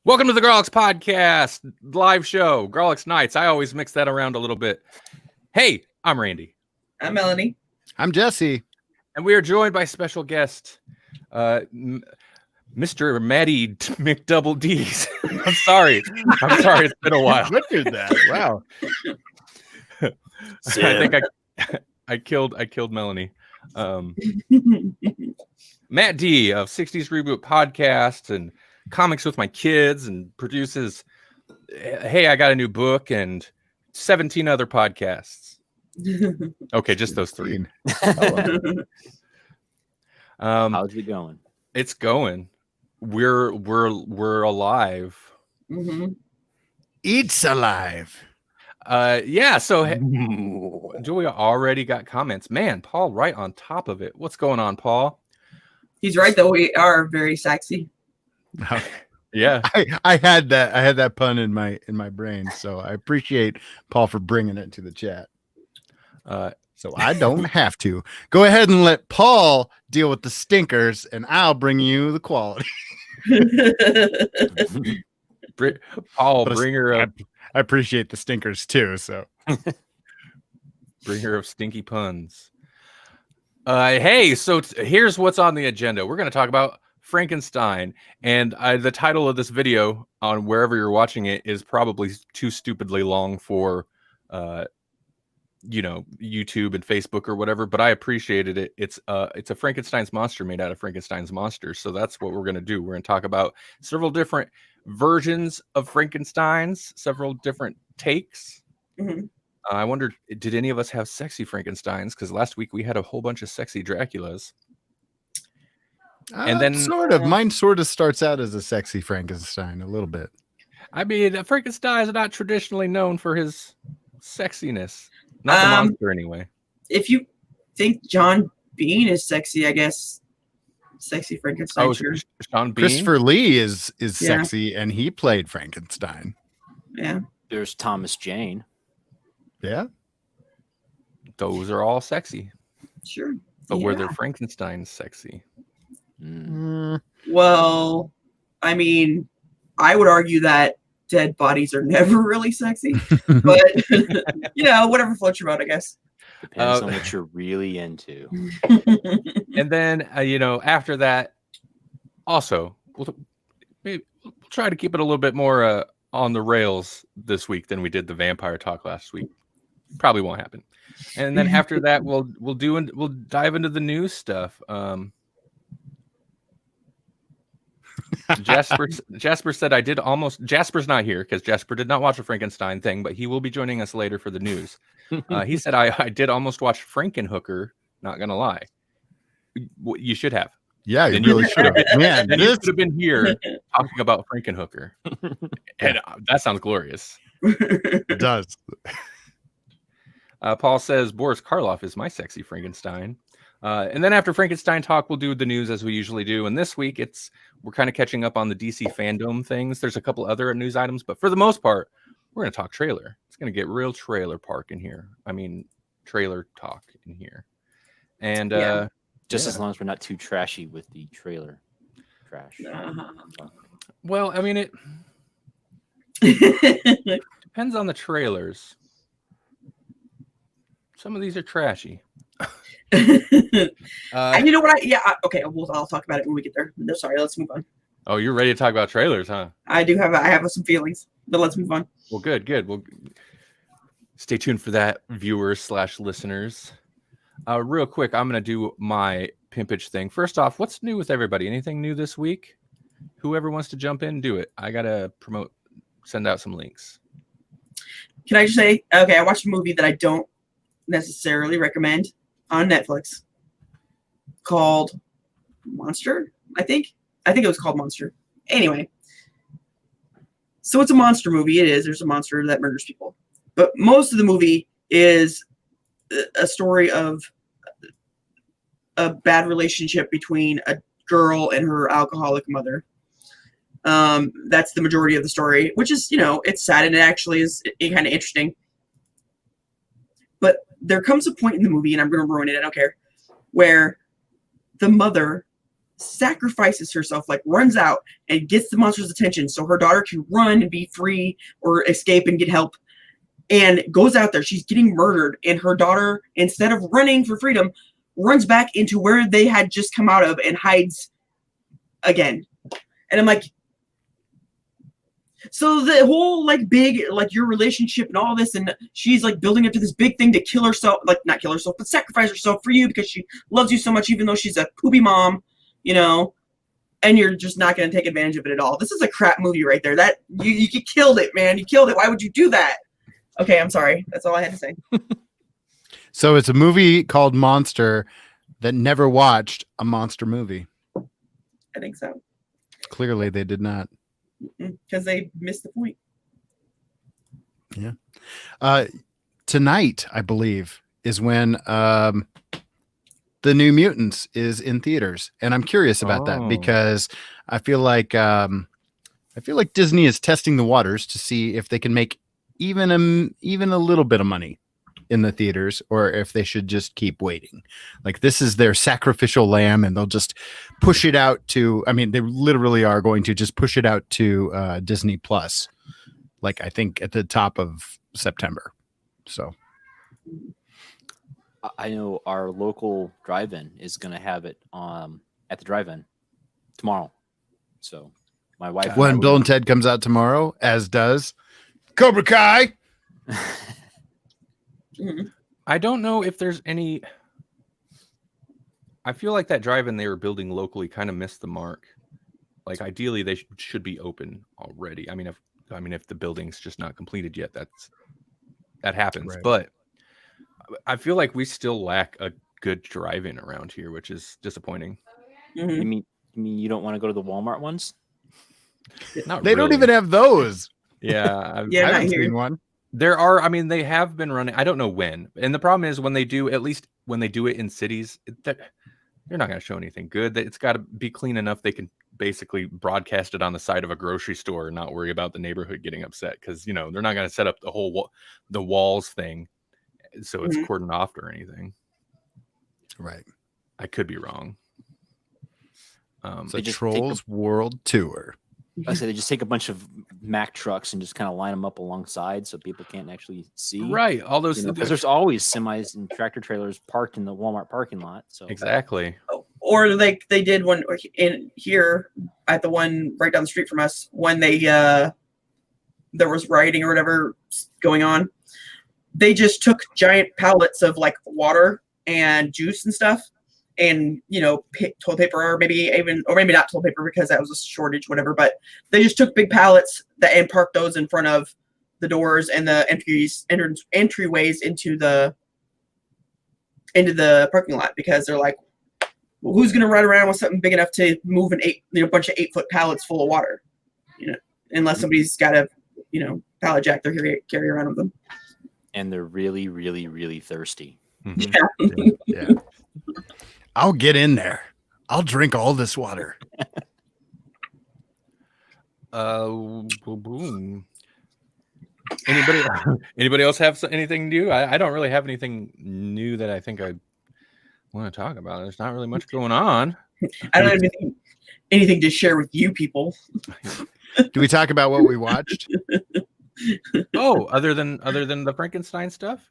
Welcome to the Grawlix podcast live show, Grawlix Nights. I always mix that around a little bit. Hey, I'm Randy. I'm Melanie. I'm Jesse. And we are joined by special guest, Mr. Matty McDouble D's. I'm sorry. It's been a while. Look at that. Wow. I think I killed Melanie. Matt D of 60s Reboot Podcast and Comics with My Kids, and produces Hey, I Got a New Book and 17 other podcasts. Okay, just those three. How's it going? It's going. We're alive. Mm-hmm. Eats alive. Yeah, so Julia already got comments. Man, Paul right on top of it. What's going on, Paul? He's right, though. We are very sexy. Yeah, I had that pun in my brain, so I appreciate Paul for bringing it to the chat. So I don't have to. Go ahead and let Paul deal with the stinkers, and I'll bring you the quality. Paul, bringer of I appreciate the stinkers too. So bringer of stinky puns. Hey, so here's what's on the agenda. We're going to talk about Frankenstein, and the title of this video on wherever you're watching it is probably too stupidly long for YouTube and Facebook or whatever, but I appreciated it. It's a Frankenstein's monster made out of Frankenstein's monsters. So that's what we're going to do. We're going to talk about several different versions of Frankenstein's, several different takes. Mm-hmm. I wondered, did any of us have sexy Frankensteins? Because last week we had a whole bunch of sexy Draculas. And then mine sort of starts out as a sexy Frankenstein a little bit. I mean, Frankenstein is not traditionally known for his sexiness. Not the monster, anyway. If you think John Bean is sexy, I guess sexy Frankenstein. Oh, sure. Sean Bean? Christopher Lee is sexy, and he played Frankenstein. Yeah. There's Thomas Jane. Yeah. Those are all sexy. Sure. But were their Frankensteins sexy? Well, I mean, I would argue that dead bodies are never really sexy, but whatever floats your boat, I guess. Depends on what you're really into. And then, after that, also, we'll try to keep it a little bit more on the rails this week than we did the vampire talk last week. Probably won't happen. And then after that, we'll dive into the news stuff. Jasper said Jasper's not here because Jasper did not watch a Frankenstein thing, but he will be joining us later for the news. He said I did almost watch Frankenhooker. Not gonna lie, you should have. Yeah, you really should have. Man, you should have been here talking about Frankenhooker, and that sounds glorious. It does. Paul says Boris Karloff is my sexy Frankenstein. And then after Frankenstein talk, we'll do the news as we usually do. And this week, we're kind of catching up on the DC fandom things. There's a couple other news items, but for the most part, we're going to talk trailer. It's going to get real trailer park in here. I mean, trailer talk in here. And as long as we're not too trashy with the trailer trash. Well, I mean, it depends on the trailers. Some of these are trashy. And you know what? Okay. I'll talk about it when we get there. No, sorry. Let's move on. Oh, you're ready to talk about trailers, huh? I have some feelings, but let's move on. Well, good. Well, stay tuned for that, viewers/listeners. Real quick, I'm going to do my pimpage thing. First off, what's new with everybody? Anything new this week? Whoever wants to jump in, do it. I got to send out some links. Can I just say, okay, I watched a movie that I don't necessarily recommend on Netflix called Monster. I think it was called Monster. Anyway, so it's a monster movie. There's a monster that murders people, but most of the movie is a story of a bad relationship between a girl and her alcoholic mother. That's the majority of the story, which is, it's sad, and it actually is kind of interesting. But there comes a point in the movie, and I'm going to ruin it, I don't care, where the mother sacrifices herself, like runs out and gets the monster's attention so her daughter can run and be free or escape and get help, and goes out there. She's getting murdered, and her daughter, instead of running for freedom, runs back into where they had just come out of and hides again. And I'm like, so the whole like big, like your relationship and all this, and she's like building up to this big thing to kill herself, like not kill herself, but sacrifice herself for you because she loves you so much, even though she's a poopy mom, you know, and you're just not going to take advantage of it at all. This is a crap movie right there. That you killed it, man. You killed it. Why would you do that? Okay, I'm sorry. That's all I had to say. So it's a movie called Monster that never watched a monster movie. I think so. Clearly, they did not. Because they missed the point. Yeah. Tonight, I believe, is when the new Mutants is in theaters, and I'm curious about that because I feel like Disney is testing the waters to see if they can make even a little bit of money in the theaters, or if they should just keep waiting. Like, this is their sacrificial lamb, and they'll just push it out to, I mean, they literally are going to just push it out to Disney Plus, like I think at the top of September. So I know our local drive-in is going to have it at the drive-in tomorrow. So my wife, when Bill and Ted comes out tomorrow, as does Cobra Kai. I don't know if there's any. I feel like that drive-in they were building locally kind of missed the mark. Like, ideally, they should be open already. I mean, if the building's just not completed yet, that happens. Right. But I feel like we still lack a good drive-in around here, which is disappointing. Mm-hmm. You mean you don't want to go to the Walmart ones? Not They don't really. even have those. Yeah, I Yeah, haven't not here. seen one. there are. I mean, they have been running. I don't know when. And the problem is when they do, at least when they do it in cities, they're not going to show anything good. It's got to be clean enough they can basically broadcast it on the side of a grocery store and not worry about the neighborhood getting upset, because they're not going to set up the whole the walls thing so it's cordoned off or anything. Right. I could be wrong. It's They a just Trolls World Tour. I say they just take a bunch of Mack trucks and just kind of line them up alongside so people can't actually see. Right. All those Because there's always semis and tractor trailers parked in the Walmart parking lot. So exactly. Or like they did one in here at the one right down the street from us when they there was rioting or whatever going on. They just took giant pallets of like water and juice and stuff, and toilet paper, or maybe not toilet paper because that was a shortage, whatever. But they just took big pallets and parked those in front of the doors and the entryways into the parking lot, because they're like, well, who's going to ride around with something big enough to move a bunch of 8-foot pallets full of water? Unless somebody's got a pallet jack they're carry around with them. and they're really, really, really thirsty. Mhm. Yeah. I'll get in there. I'll drink all this water. Boom. Anybody else have anything new? I don't really have anything new that I think I want to talk about. There's not really much going on. I don't have anything to share with you people. Do we talk about what we watched? Oh, other than the Frankenstein stuff?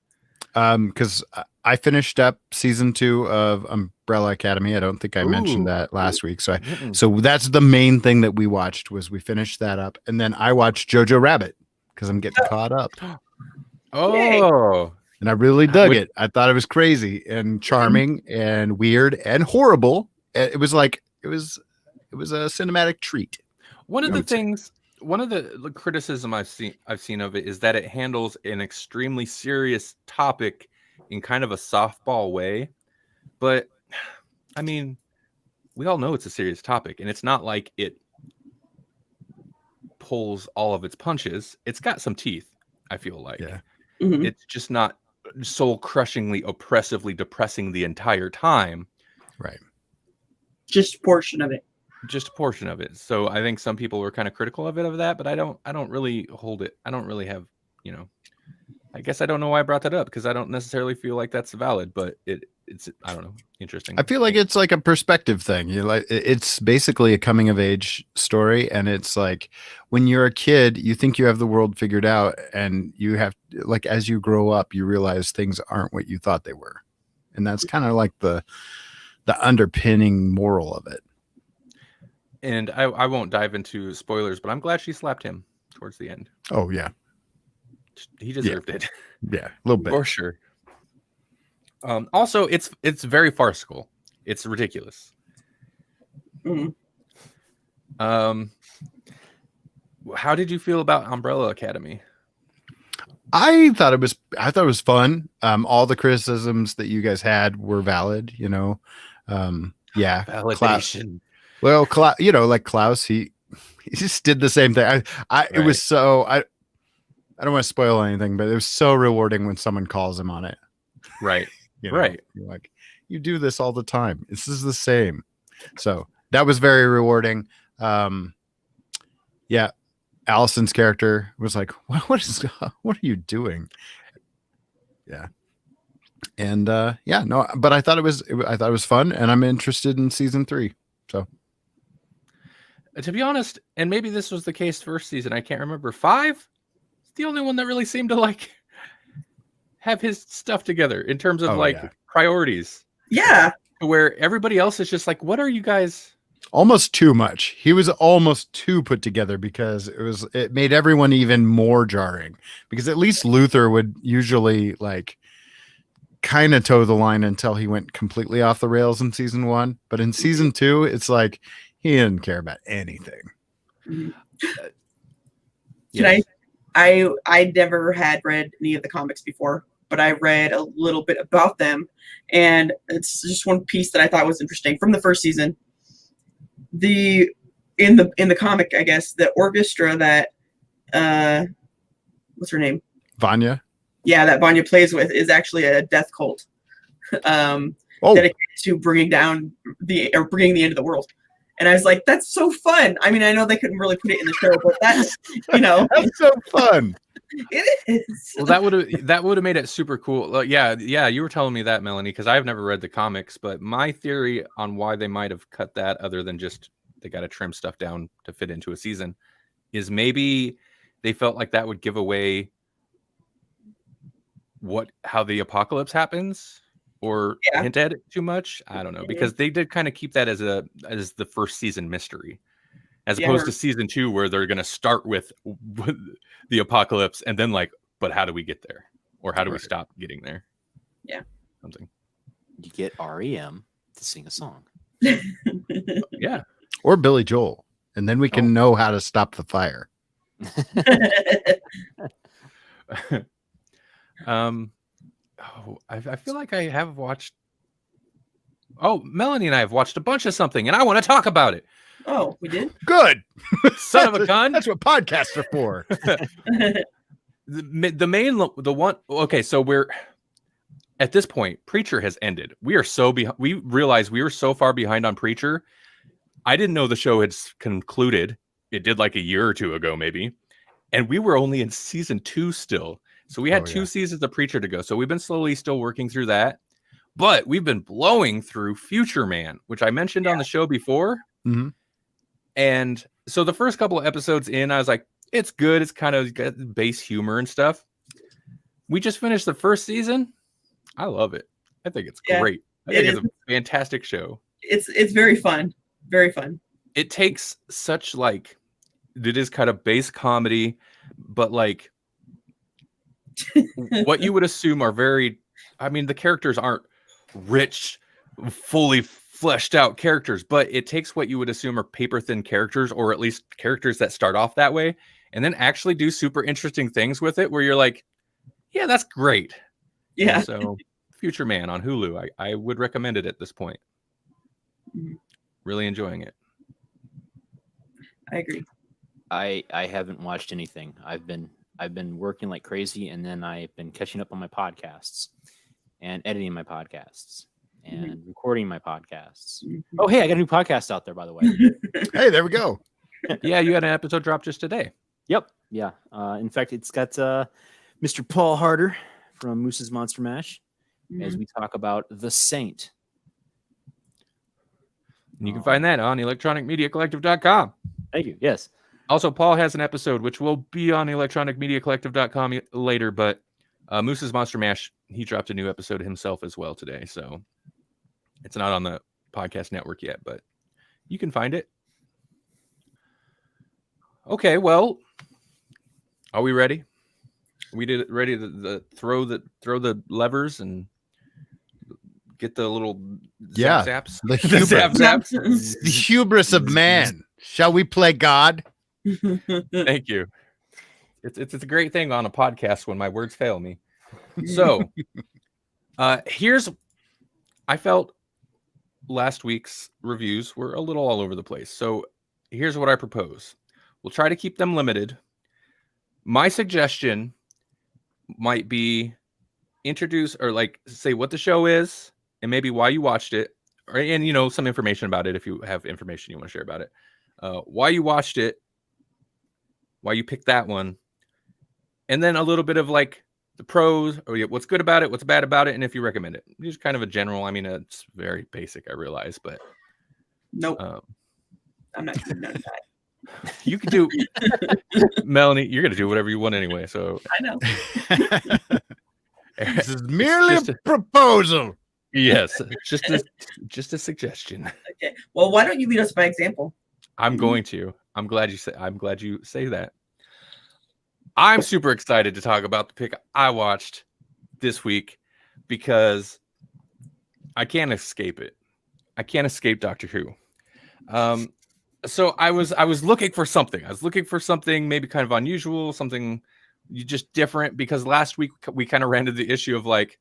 Because I finished up season 2 of Umbrella Academy. I don't think I mentioned that last week. So that's the main thing that we watched. Was we finished that up, and then I watched Jojo Rabbit because I'm getting caught up. Oh, And I really dug it. I thought it was crazy and charming and weird and horrible. It was like it was a cinematic treat. one of the criticism I've seen of it is that it handles an extremely serious topic in kind of a softball way. But I mean, we all know it's a serious topic, and it's not like it pulls all of its punches. It's got some teeth, I feel like. Yeah. Mhm. It's just not soul crushingly, oppressively depressing the entire time. Right. Just a portion of it. Just a portion of it. So I think some people were kind of critical of that, but I don't really hold it. I don't really have, I guess I don't know why I brought that up, because I don't necessarily feel like that's valid, but it's I don't know, interesting. I feel like it's like a perspective thing. You like it's basically a coming of age story, and it's like when you're a kid, you think you have the world figured out, and you have like as you grow up, you realize things aren't what you thought they were, and that's kind of like the underpinning moral of it. And I won't dive into spoilers, but I'm glad she slapped him towards the end. Oh yeah, He deserved it. yeah, a little bit For sure. Also, it's very farcical. It's ridiculous. Mhm. How did you feel about Umbrella Academy? I thought it was fun. All the criticisms that you guys had were valid, you know. Yeah. Validation. You know, like Klaus, he just did the same thing. It was so I don't want to spoil anything, but it was so rewarding when someone calls him on it. Right. You know, Right. you're like, you do this all the time. This is the same. So that was very rewarding. Yeah. Allison's character was like, what are you doing? Yeah. And no, but I thought it was fun, and I'm interested in season 3. So To be honest, and maybe this was the case first season, I can't remember. 5, the only one that really seemed to like have his stuff together in terms of priorities. Yeah. Where everybody else is just like, what are you guys? Almost too much. He was almost too put together because it made everyone even more jarring, because at least Luther would usually like kind of toe the line until he went completely off the rails in season 1. But in season 2, it's like he didn't care about anything. I never had read any of the comics before, but I read a little bit about them, and it's just one piece that I thought was interesting from the first season. In the comic, I guess, the orchestra that what's her name? Vanya? Yeah, that Vanya plays with is actually a death cult. Dedicated to bringing the end of the world. And I was like, that's so fun. I mean, I know they couldn't really put it in the show, but that's, you know. That's so fun. It is. Well, that would have made it super cool. Like, yeah, you were telling me that, Melanie, because I've never read the comics, but my theory on why they might have cut that, other than just they got to trim stuff down to fit into a season, is maybe they felt like that would give away how the apocalypse happens, or hint at it too much. I don't know, because they did kind of keep that as the first season mystery, as opposed to season 2, where they're going to start with the apocalypse and then like, but how do we get there, or how do we stop getting there? Yeah, something. You get REM to sing a song. Yeah, or Billy Joel, and then we can know how to stop the fire. I feel like I have watched. Oh, Melanie and I have watched a bunch of something, and I want to talk about it. Oh, we did? Good. Son of a gun. That's what podcasts are for. the one. Okay, so we're at this point. Preacher has ended. We are so behind. We realized we were so far behind on Preacher. I didn't know the show had concluded. It did like a year or 2 ago, maybe, and we were only in season 2 still. So we had 2 seasons of Preacher to go. So we've been slowly still working through that. But we've been blowing through Future Man, which I mentioned on the show before. Mm-hmm. And so the first couple of episodes in, I was like, it's good. It's kind of got base humor and stuff. We just finished the first season. I love it. I think it's great. I think it's a fantastic show. It's very fun. Very fun. It takes such like, it is kind of base comedy, but like, what you would assume are very, I mean, the characters aren't rich, fully fleshed out characters, but it takes what you would assume are paper thin characters, or at least characters that start off that way, and then actually do super interesting things with it, where you're like, yeah, that's great. Yeah. And so Future Man on Hulu, I would recommend it at this point. Really enjoying it. I agree. I haven't watched anything. I've been working like crazy, and then I've been catching up on my podcasts and editing my podcasts and recording my podcasts. Oh, hey, I got a new podcast out there, by the way. Hey, there we go. Yeah, you had an episode drop just today. Yep. Yeah. In fact, it's got Mr. Paul Harder from Moose's Monster Mash as we talk about The Saint. And you can find that on electronicmediacollective.com. Thank you. Yes. Also, Paul has an episode which will be on electronicmediacollective.com later, but Moose's Monster Mash, he dropped a new episode himself as well today. So it's not on the podcast network yet, but you can find it. Okay, well, are we ready? Ready to throw the levers and get the little zaps? The hubris. Zaps. The hubris of man. Shall we play God? Thank you. It's a great thing on a podcast when my words fail me. So, I felt last week's reviews were a little all over the place. So here's what I propose. We'll try to keep them limited. My suggestion might be introduce or like say what the show is and maybe why you watched it, and some information about it if you have information you want to share about it. Why you watched it, why you picked that one, and then a little bit of like the pros or what's good about it, what's bad about it, and if you recommend it. Just kind of a general. I mean, it's very basic, I realize, but Nope. I'm not doing none of that. You could do, Melanie. You're gonna do whatever you want anyway. So I know. This is merely Just a proposal. yes, just a suggestion. Okay. Well, why don't you lead us by example? I'm going to. I'm glad you say that. I'm super excited to talk about the pick I watched this week because I can't escape it. I can't escape Doctor Who. So I was looking for something. I was looking for something maybe kind of unusual, something just different, because last week we kind of ran into the issue of like,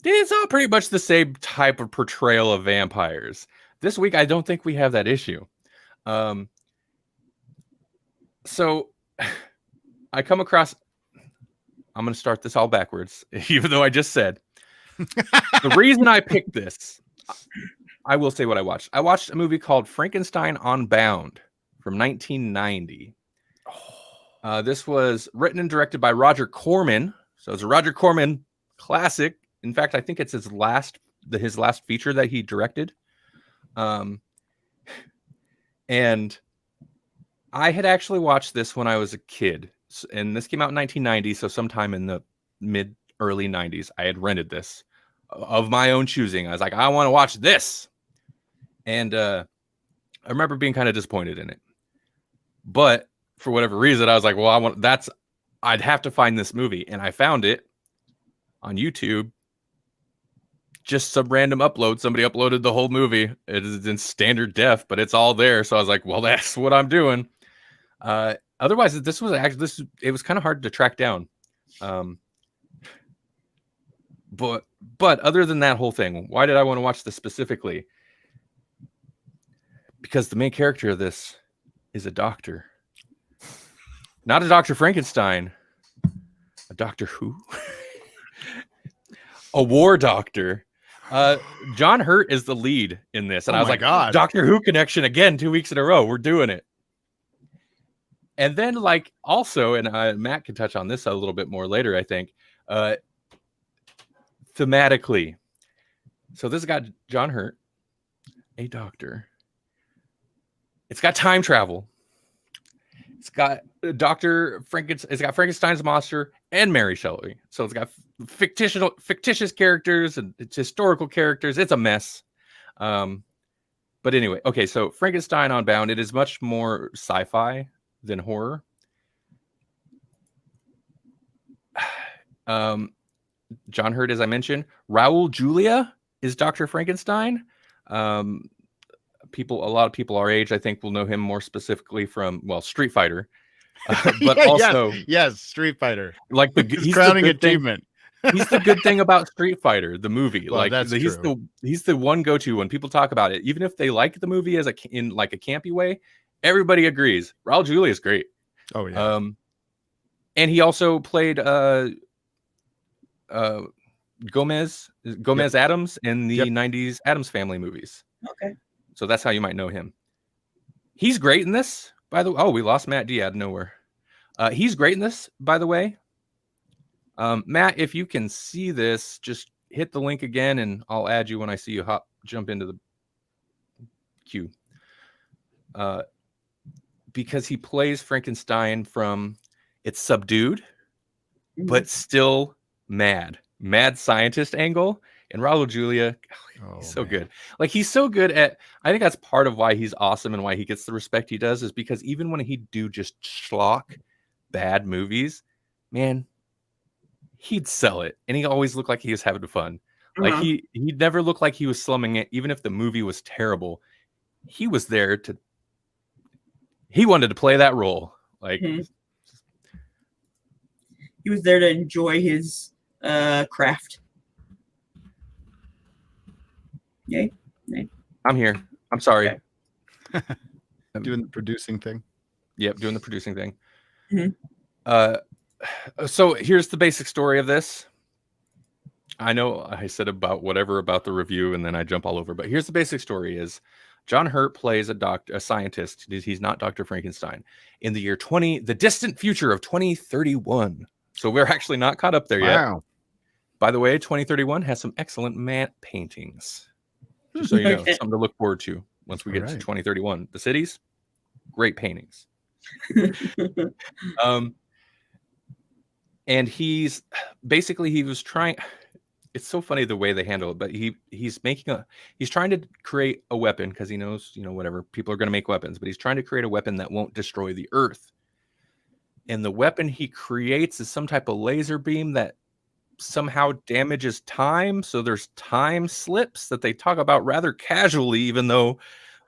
it's all pretty much the same type of portrayal of vampires. This week, I don't think we have that issue. So I come across, I'm going to start this all backwards, even though I just said. The reason I picked this, I will say what I watched. I watched a movie called Frankenstein Unbound from 1990. This was written and directed by Roger Corman. So it's a Roger Corman classic. In fact, I think it's his last feature that he directed. And I had actually watched this when I was a kid, and this came out in 1990. So sometime in the early 90s, I had rented this of my own choosing. I was like, I want to watch this. And I remember being kind of disappointed in it, but for whatever reason, I was like, well, I'd have to find this movie. And I found it on YouTube. Just some random upload. Somebody uploaded the whole movie. It is in standard def, but it's all there. So I was like, well, that's what I'm doing. Otherwise, it was kind of hard to track down. But other than that whole thing, why did I want to watch this specifically? Because the main character of this is a doctor. Not a Dr. Frankenstein. A Doctor Who. A war doctor. John Hurt is the lead in this. And I was like, God. Doctor Who connection again, 2 weeks in a row. We're doing it. And then like also, and Matt can touch on this a little bit more later, I think, thematically. So this has got John Hurt, a doctor. It's got time travel. It's got Dr. Frankenstein. It's got Frankenstein's monster and Mary Shelley. So it's got fictitious characters and it's historical characters. It's a mess. But anyway, okay. So Frankenstein Unbound. It is much more sci-fi than horror. John Hurt, as I mentioned. Raul Julia is Dr. Frankenstein. A lot of people our age, I think, will know him more specifically from, Street Fighter, but also yes, Street Fighter. Like he's crowning achievement. He's the good thing about Street Fighter, the movie. Well, he's the one go-to when people talk about it, even if they like the movie in like a campy way. Everybody agrees. Raul Julia is great. Oh yeah. And he also played Gomez Adams in the 90s Addams Family movies. Okay. So that's how you might know him. He's great in this, by the way. Oh, we lost Matt D out of nowhere. He's great in this, by the way. Matt, if you can see this, just hit the link again, and I'll add you when I see you jump into the queue. Because he plays Frankenstein from it's subdued, but still mad scientist angle. And Raul Julia, he's so good. Like, he's so good at, I think that's part of why he's awesome and why he gets the respect he does, is because even when he do just schlock bad movies, man, he'd sell it. And he always looked like he was having fun. Like, he never looked like he was slumming it. Even if the movie was terrible, he was there to, he wanted to play that role. Like, he was there to enjoy his craft. Yay. I'm here. I'm sorry. Okay. Doing the producing thing. Yep, doing the producing thing. Mm-hmm. So here's the basic story of this. I know I said about the review and then I jump all over, but here's the basic story is John Hurt plays a scientist. He's not Dr. Frankenstein. In the year the distant future of 2031. So we're actually not caught up there yet. Wow. By the way, 2031 has some excellent matte paintings. Just so you know, something to look forward to once we get to 2031. The cities, great paintings. And he was trying. It's so funny the way they handle it, but he's trying to create a weapon because he knows, whatever, people are going to make weapons, but he's trying to create a weapon that won't destroy the Earth. And the weapon he creates is some type of laser beam that somehow damages time. So there's time slips that they talk about rather casually, even though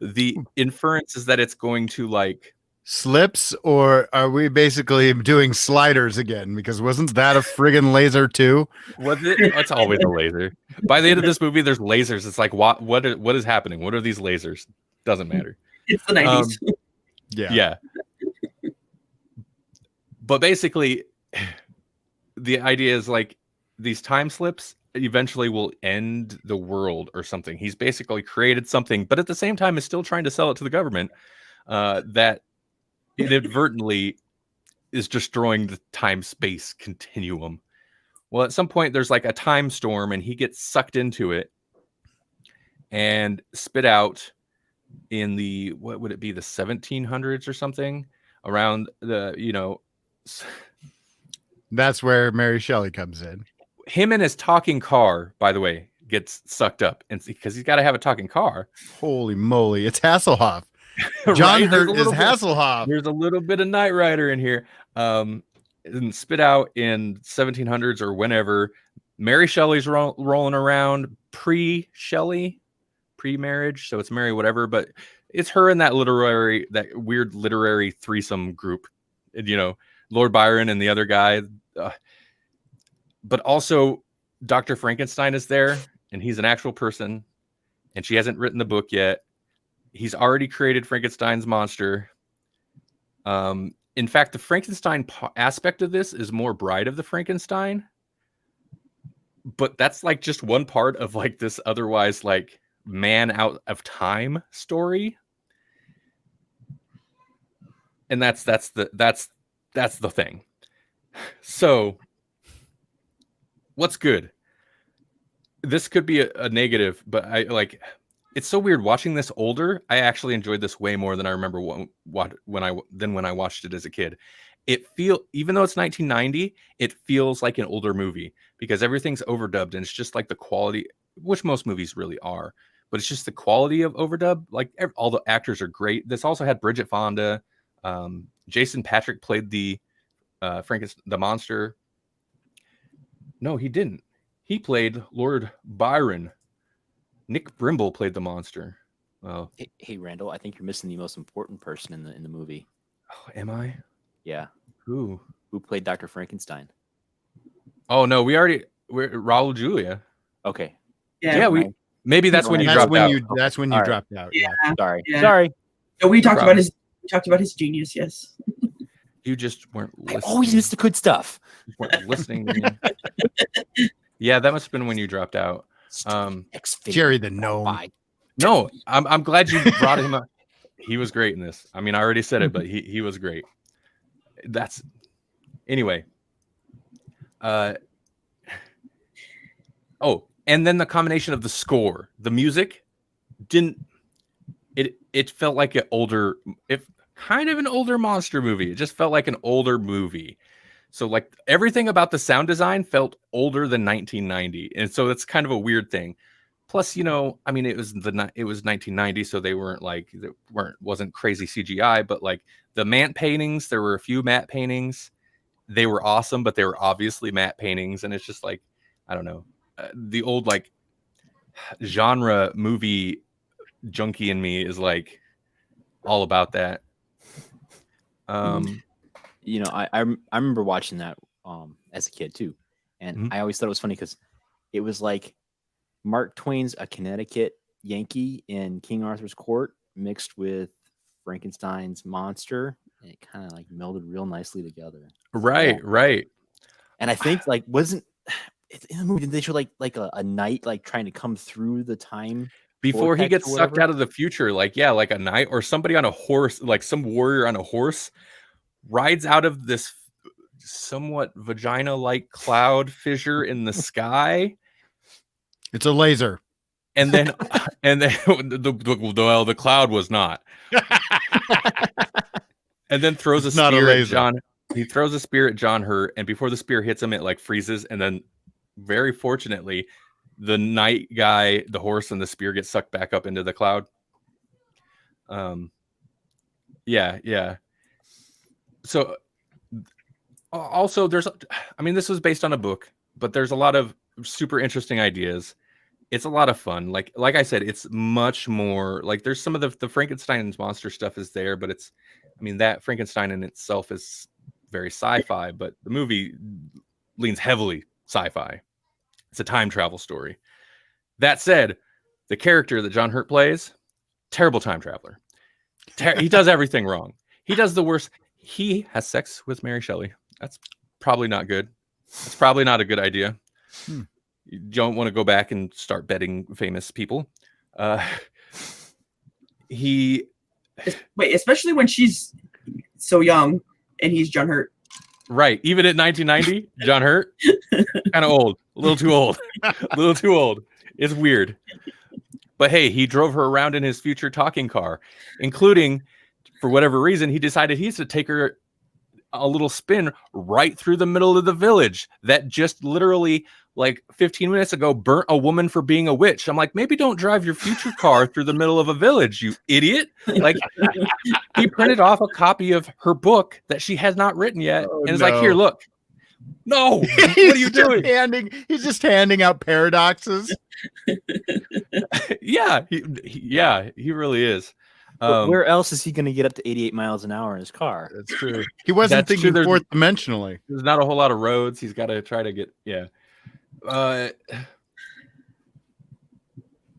the inference is that it's going to like slips, or are we basically doing sliders again? Because wasn't that a friggin' laser too? Was it? It's always a laser. By the end of this movie, there's lasers. It's like what is happening? What are these lasers? Doesn't matter. It's the 90s. Yeah. But basically, the idea is like these time slips eventually will end the world or something. He's basically created something, but at the same time is still trying to sell it to the government that inadvertently is destroying the time-space continuum. Well, at some point there's like a time storm and he gets sucked into it and spit out in the, what would it be, the 1700s or something, around the, That's where Mary Shelley comes in. Him and his talking car, by the way, gets sucked up, and because he's got to have a talking car. Holy moly, it's Hasselhoff. John Hurt is Hasselhoff. There's a little bit of Knight Rider in here. And spit out in 1700s or whenever. Mary Shelley's rolling around pre-Shelley, pre-marriage, so it's Mary whatever, but it's her and that weird literary threesome group. Lord Byron and the other guy. But also Dr. Frankenstein is there, and he's an actual person, and she hasn't written the book yet. He's already created Frankenstein's monster. In fact, the Frankenstein aspect of this is more Bride of the Frankenstein, but that's like just one part of like this otherwise like man out of time story. And that's the thing. So what's good? This could be a negative, but it's so weird watching this older. I actually enjoyed this way more than I remember when I watched it as a kid. Even though it's 1990, it feels like an older movie because everything's overdubbed and it's just like the quality, which most movies really are, but it's just the quality of overdub. Like all the actors are great. This also had Bridget Fonda. Jason Patrick played the monster. No, he didn't. He played Lord Byron. Nick Brimble played the monster. Well, hey, Randall, I think you're missing the most important person in the movie. Oh, am I? Yeah. Who played Dr. Frankenstein? Oh no, we're Raul Julia. Okay. Yeah. Maybe that's when you dropped out. That's when you dropped out. Yeah. Sorry. Yeah. Sorry. No, we talked about his genius. Yes. You just weren't listening. I always miss the good stuff. You weren't listening to me. Yeah, that must have been when you dropped out. Jerry the gnome. No, I'm glad you brought him up. He was great in this. I mean, I already said it, but he was great. Anyway. Uh, oh, and then the combination of the score, the music, it felt like kind of an older monster movie. It just felt like an older movie. So like everything about the sound design felt older than 1990, and so it's kind of a weird thing. Plus, you know, I mean, it was 1990, so wasn't crazy CGI, but like the matte paintings, there were a few matte paintings. They were awesome, but they were obviously matte paintings, and it's just like, I don't know, the old like genre movie junkie in me is like all about that. You know, I remember watching that as a kid too, and I always thought it was funny because it was like Mark Twain's A Connecticut Yankee in King Arthur's Court mixed with Frankenstein's monster, and it kind of like melded real nicely together. Right. And I think like wasn't in the movie, did they show like a knight like trying to come through the time before he gets sucked out of the future? Like, yeah, like a knight or somebody on a horse, like some warrior on a horse rides out of this somewhat vagina-like cloud fissure in the sky. It's a laser. And then the cloud was not. And then throws a spear at John. He throws a spear at John Hurt, and before the spear hits him, it like freezes. And then, very fortunately, the knight guy, the horse, and the spear get sucked back up into the cloud. Yeah. So, also, this was based on a book, but there's a lot of super interesting ideas. It's a lot of fun. Like I said, it's much more like there's some of the Frankenstein's monster stuff is there, but that Frankenstein in itself is very sci-fi, but the movie leans heavily sci-fi. It's a time travel story. That said, the character that John Hurt plays, terrible time traveler. He does everything wrong. He does the worst. He has sex with Mary Shelley. That's probably not good. That's probably not a good idea. You don't want to go back and start betting famous people. Especially when she's so young and he's John Hurt. Right. Even at 1990, John Hurt, kind of old. A little too old. It's weird. But hey, he drove her around in his future talking car, including, for whatever reason, he decided he's to take her a little spin right through the middle of the village that just literally like 15 minutes ago burnt a woman for being a witch. I'm like, maybe don't drive your future car through the middle of a village, you idiot. Like, he printed off a copy of her book that she has not written yet. And it's like, here, look. No, what are you doing? He's just handing out paradoxes. Yeah, he really is. Where else is he going to get up to 88 miles an hour in his car? That's true. He wasn't thinking fourth dimensionally. There's not a whole lot of roads. He's got to try to get,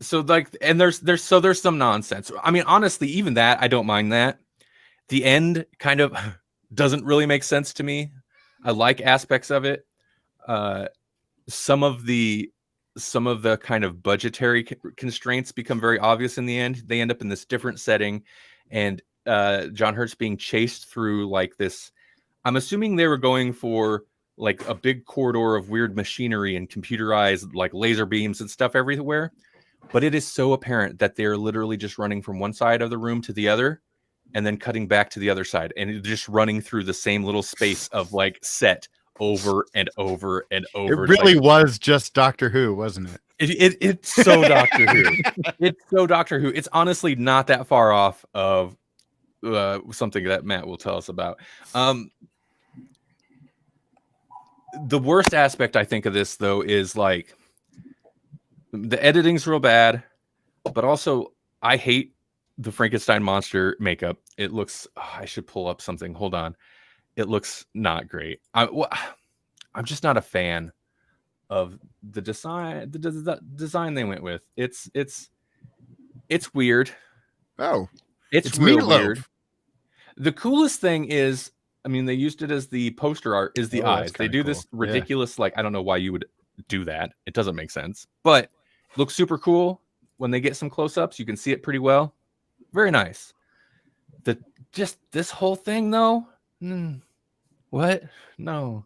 so like, and there's some nonsense. I mean, honestly, even that, I don't mind that. The end kind of doesn't really make sense to me. I like aspects of it. Some of the kind of budgetary constraints become very obvious in the end. They end up in this different setting, and John Hurt's being chased through like this. I'm assuming they were going for like a big corridor of weird machinery and computerized like laser beams and stuff everywhere. But it is so apparent that they're literally just running from one side of the room to the other and then cutting back to the other side, and just running through the same little space of like set over and over and over. It really was just Doctor Who, wasn't it? It's so Doctor Who. It's so Doctor Who. It's honestly not that far off of something that Matt will tell us about. The worst aspect I think of this though is like the editing's real bad, but also I hate the Frankenstein monster makeup. It looks, I should pull up something. Hold on. It looks not great. I'm just not a fan of the design. The design they went with. It's weird. Oh, it's real weird. The coolest thing is, I mean, they used it as the poster art. Is the eyes? They do this ridiculous. Like, I don't know why you would do that. It doesn't make sense. But looks super cool when they get some close-ups. You can see it pretty well. Very nice. Just this whole thing though. What? No,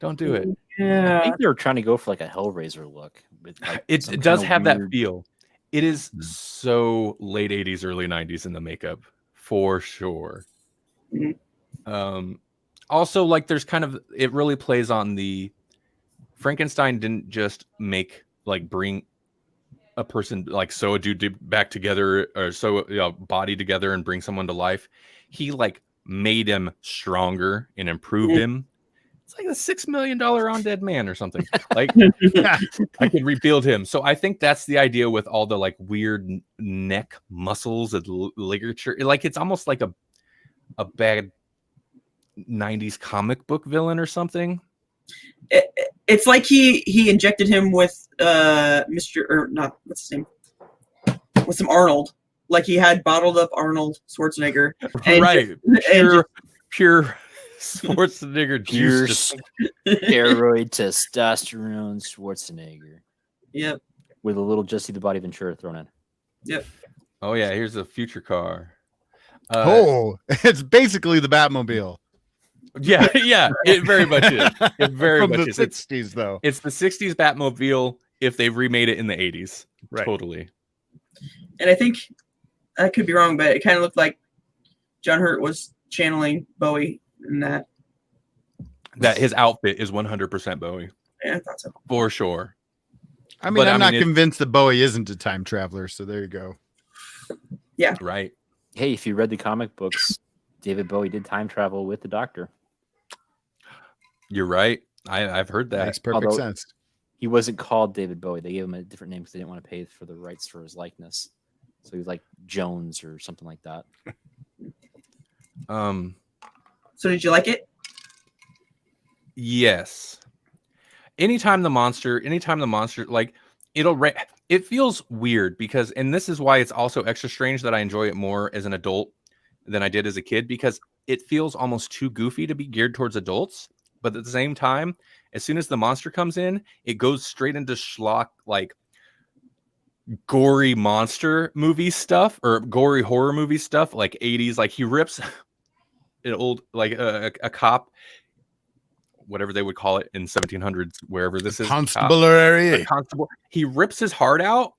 don't do it. I Yeah. think they were trying to go for like a Hellraiser look. With like It some does kinda have that weird- feel. It is Mhm. so late 80s, early 90s in the makeup, for sure. Mhm. Also, like, there's kind of, it really plays on the Frankenstein didn't just bring a person, like, sew a dude back together, or sew a body together and bring someone to life. He like made him stronger and improved him. It's like a $6 million undead man or something. Like, I could rebuild him. So I think that's the idea with all the like weird neck muscles and ligature. Like, it's almost like a bad 90s comic book villain or something. It's like he injected him with Mr. or not, what's his name? With some Arnold. Like he had bottled up Arnold Schwarzenegger. And Right. Pure Schwarzenegger Pure juice. steroid testosterone Schwarzenegger Yep. with a little Jesse the Body Ventura thrown in. Yep. Oh yeah, here's a future car. It's basically the Batmobile. Yeah, it very much is. It very From much the is. 60s, though. It's the 60s Batmobile if they remade it in the 80s. Right. Totally. And I think I could be wrong, but it kind of looked like John Hurt was channeling Bowie in that. That his outfit is 100% Bowie. Yeah, I thought so. For sure. I mean, But, I'm not it's- convinced that Bowie isn't a time traveler, so there you go. Right. Hey, if you read the comic books, David Bowie did time travel with the Doctor. You're right. I've heard that. Makes perfect Although- sense. He wasn't called David Bowie. They gave him a different name because they didn't want to pay for the rights for his likeness. So he was like Jones or something like that. So did you like it? Yes. Anytime the monster, like, it feels weird because, and this is why it's also extra strange that I enjoy it more as an adult than I did as a kid, because it feels almost too goofy to be geared towards adults. But at the same time, as soon as the monster comes in, it goes straight into schlock, like gory monster movie stuff or gory horror movie stuff, like 80s. Like, he rips an old, like a cop, whatever they would call it in 1700s, wherever this is. Constabulary. A constable. He rips his heart out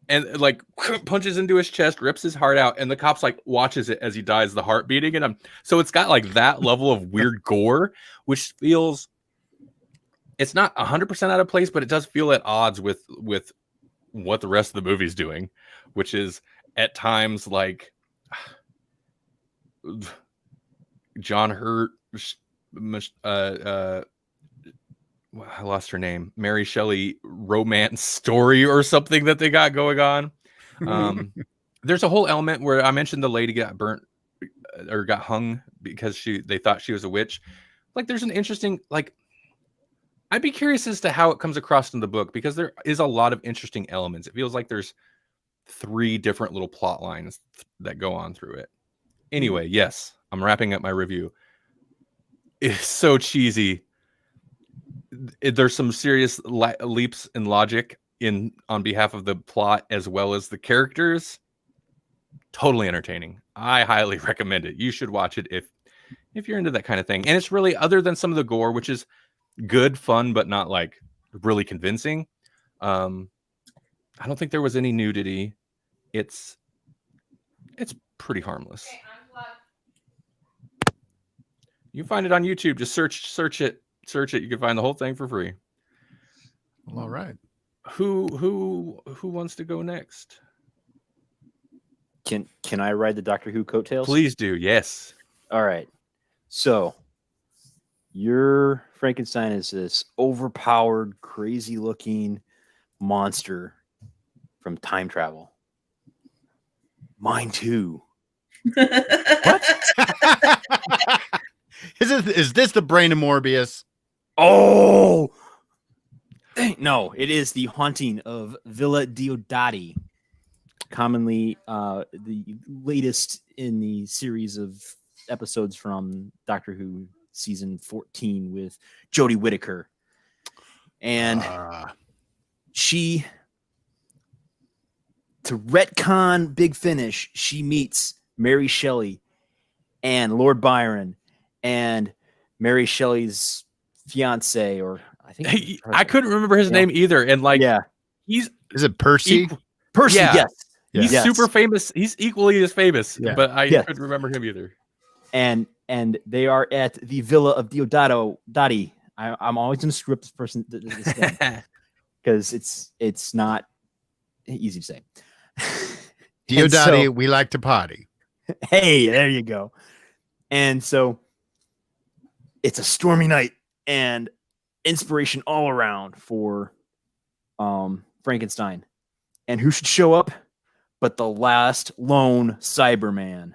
and like punches into his chest, rips his heart out, and the cop's like watches it as he dies, the heart beating, and so it's got like that level of weird gore, which feels, it's not 100% out of place, but it does feel at odds with what the rest of the movie's doing, which is at times like John Hurt, I lost her name, Mary Shelley romance story or something that they got going on. There's a whole element where I mentioned the lady got burnt or got hung because they thought she was a witch. Like, there's an interesting, like, I'd be curious as to how it comes across in the book, because there is a lot of interesting elements. It feels like there's 3 different little plot lines that go on through it. Anyway, yes, I'm wrapping up my review. It's so cheesy. There's some serious leaps in logic on behalf of the plot as well as the characters. Totally entertaining. I highly recommend it. You should watch it if you're into that kind of thing. And it's really, other than some of the gore, which is good, fun, but not like really convincing. I don't think there was any nudity. It's pretty harmless. You can find it on YouTube. Just search it. You can find the whole thing for free. Well, all right. Who wants to go next? Can I ride the Doctor Who coattails? Please do. Yes. All right. So your Frankenstein is this overpowered, crazy-looking monster from time travel. Mine too. What? Is this the brain of Morbius? Oh! No, it is the haunting of Villa Diodati. Commonly the latest in the series of episodes from Doctor Who season 14 with Jodie Whittaker. And she, to retcon Big Finish, she meets Mary Shelley and Lord Byron and Mary Shelley's fiance, or I couldn't remember his name either. And like, is it Percy? Percy, yes. He's super famous. He's equally as famous, Yeah. but I couldn't remember him either. And they are at the villa of Diodati. I'm always going to screw up this person because it's not easy to say. Diodati, we like to potty. Hey, there you go. And so it's a stormy night and inspiration all around for Frankenstein. And who should show up but the last lone Cyberman?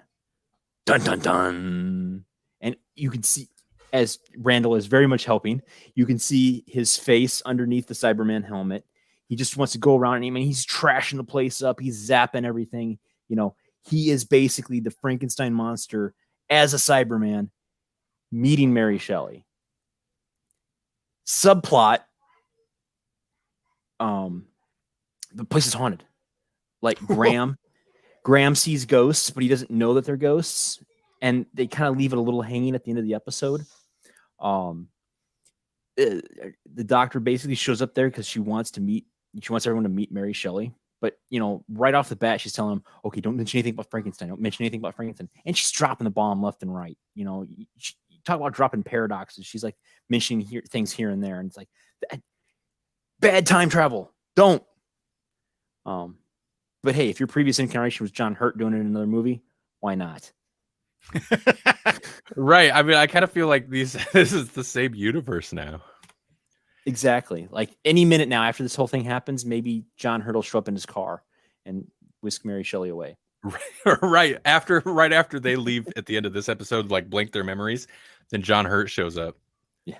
Dun dun dun. And you can see, as Randall is very much helping, you can see his face underneath the Cyberman helmet. He just wants to go around and he's trashing the place up. He's zapping everything. You know, he is basically the Frankenstein monster as a Cyberman meeting Mary Shelley. Subplot, the place is haunted. Like Graham sees ghosts, but he doesn't know that they're ghosts. And they kind of leave it a little hanging at the end of the episode. The doctor basically shows up there because she wants everyone to meet Mary Shelley. But, you know, right off the bat, she's telling him, okay, don't mention anything about Frankenstein. Don't mention anything about Frankenstein. And she's dropping the bomb left and right. You know, you talk about dropping paradoxes. She's like mentioning things here and there. And it's like, bad time travel. Don't. But hey, if your previous incarnation was John Hurt doing it in another movie, why not? Right. I mean, I kind of feel like this is the same universe now. Exactly. Like any minute now, after this whole thing happens, maybe John Hurt will show up in his car and whisk Mary Shelley away. Right after they leave at the end of this episode, like blink their memories, then John Hurt shows up. Yeah.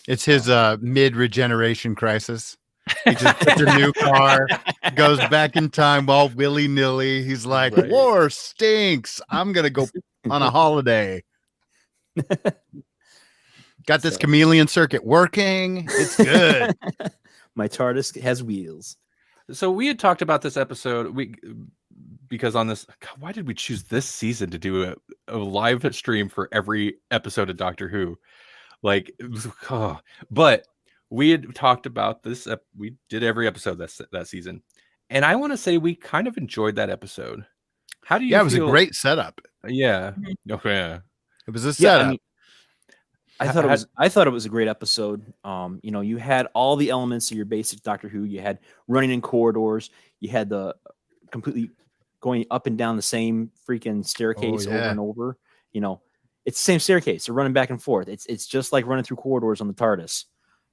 It's his mid-regeneration crisis. He just gets a new car, goes back in time all willy-nilly. He's like, war stinks. I'm going to go on a holiday. Got this chameleon circuit working. It's good. My TARDIS has wheels. So we had talked about this episode because on this, God, why did we choose this season to do a live stream for every episode of Doctor Who? Like, but we had talked about this. We did every episode that season, and I want to say we kind of enjoyed that episode. How do you? Yeah, it was a great setup. Yeah, yeah, it was a setup. I mean, I thought it was a great episode. You know, you had all the elements of your basic Doctor Who. You had running in corridors. You had the completely going up and down the same freaking staircase over and over. You know, it's the same staircase. They're running back and forth. It's just like running through corridors on the TARDIS.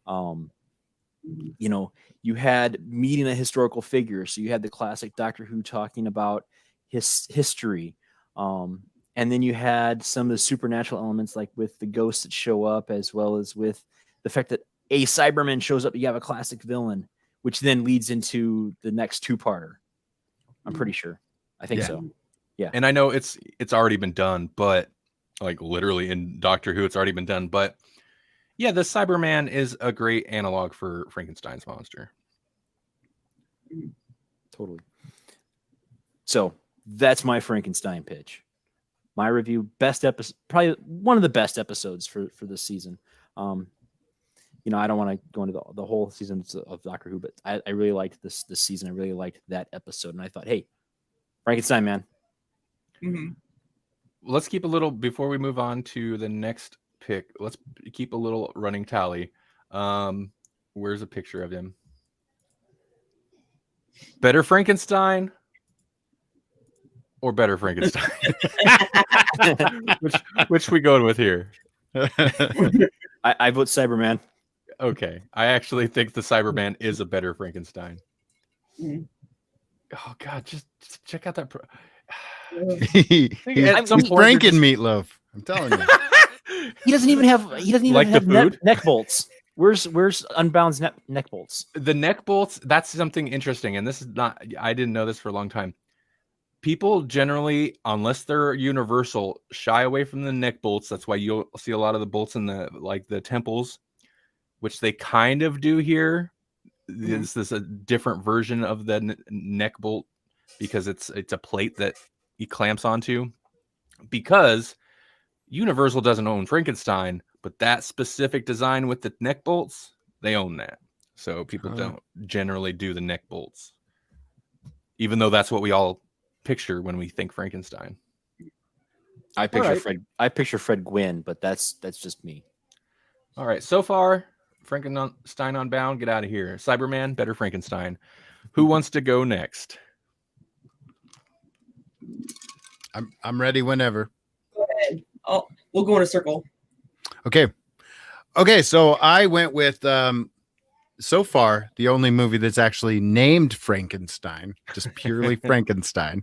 You know, you had meeting a historical figure. So you had the classic Doctor Who talking about his history. And then you had some of the supernatural elements, like with the ghosts that show up, as well as with the fact that a Cyberman shows up. You have a classic villain, which then leads into the next two-parter. I'm pretty sure. I think so. Yeah. And I know it's already been done, but like literally in Doctor Who, it's already been done. But yeah, the Cyberman is a great analog for Frankenstein's monster. Totally. So that's my Frankenstein pitch. My review, best episode, probably one of the best episodes for this season. You know, I don't want to go into the whole season of Doctor Who, but I really liked this season. I really liked that episode, and I thought, hey, Frankenstein, man. Mm-hmm. Let's keep a little before we move on to the next pick. Let's keep a little running tally. Where's a picture of him? Better Frankenstein or better Frankenstein? which we going with here? I vote Cyberman. Okay, I actually think the Cyberman is a better Frankenstein. Mm-hmm. Oh God, just check out that. He's Franken meatloaf. I'm telling you. He doesn't even have Like have the food? neck bolts. Where's Unbound's neck bolts? The neck bolts, that's something interesting, and this is not. I didn't know this for a long time. People generally, unless they're universal, shy away from the neck bolts. That's why you'll see a lot of the bolts in the temples, which they kind of do here. This is a different version of the neck bolt because it's a plate that he clamps onto. Because Universal doesn't own Frankenstein, but that specific design with the neck bolts, they own that. So people don't generally do the neck bolts, even though that's what we all picture when we think Frankenstein. I picture Fred Gwynn, but that's just me. All right, so far, Frankenstein Unbound, get out of here. Cyberman, better Frankenstein. Who wants to go next? I'm ready whenever. Go ahead. Oh, we'll go in a circle. Okay, so I went with so far the only movie that's actually named Frankenstein, just purely Frankenstein.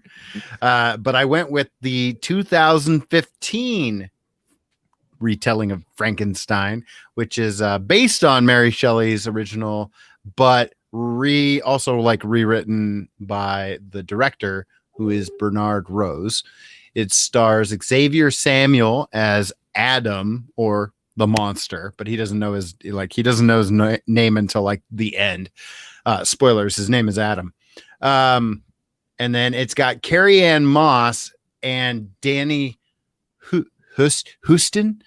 But I went with the 2015 retelling of Frankenstein, which is based on Mary Shelley's original, but also rewritten by the director, who is Bernard Rose. It stars Xavier Samuel as Adam, or the monster, but he doesn't know his name until the end. Spoilers, his name is Adam. And then it's got Carrie Ann Moss and Danny Huston.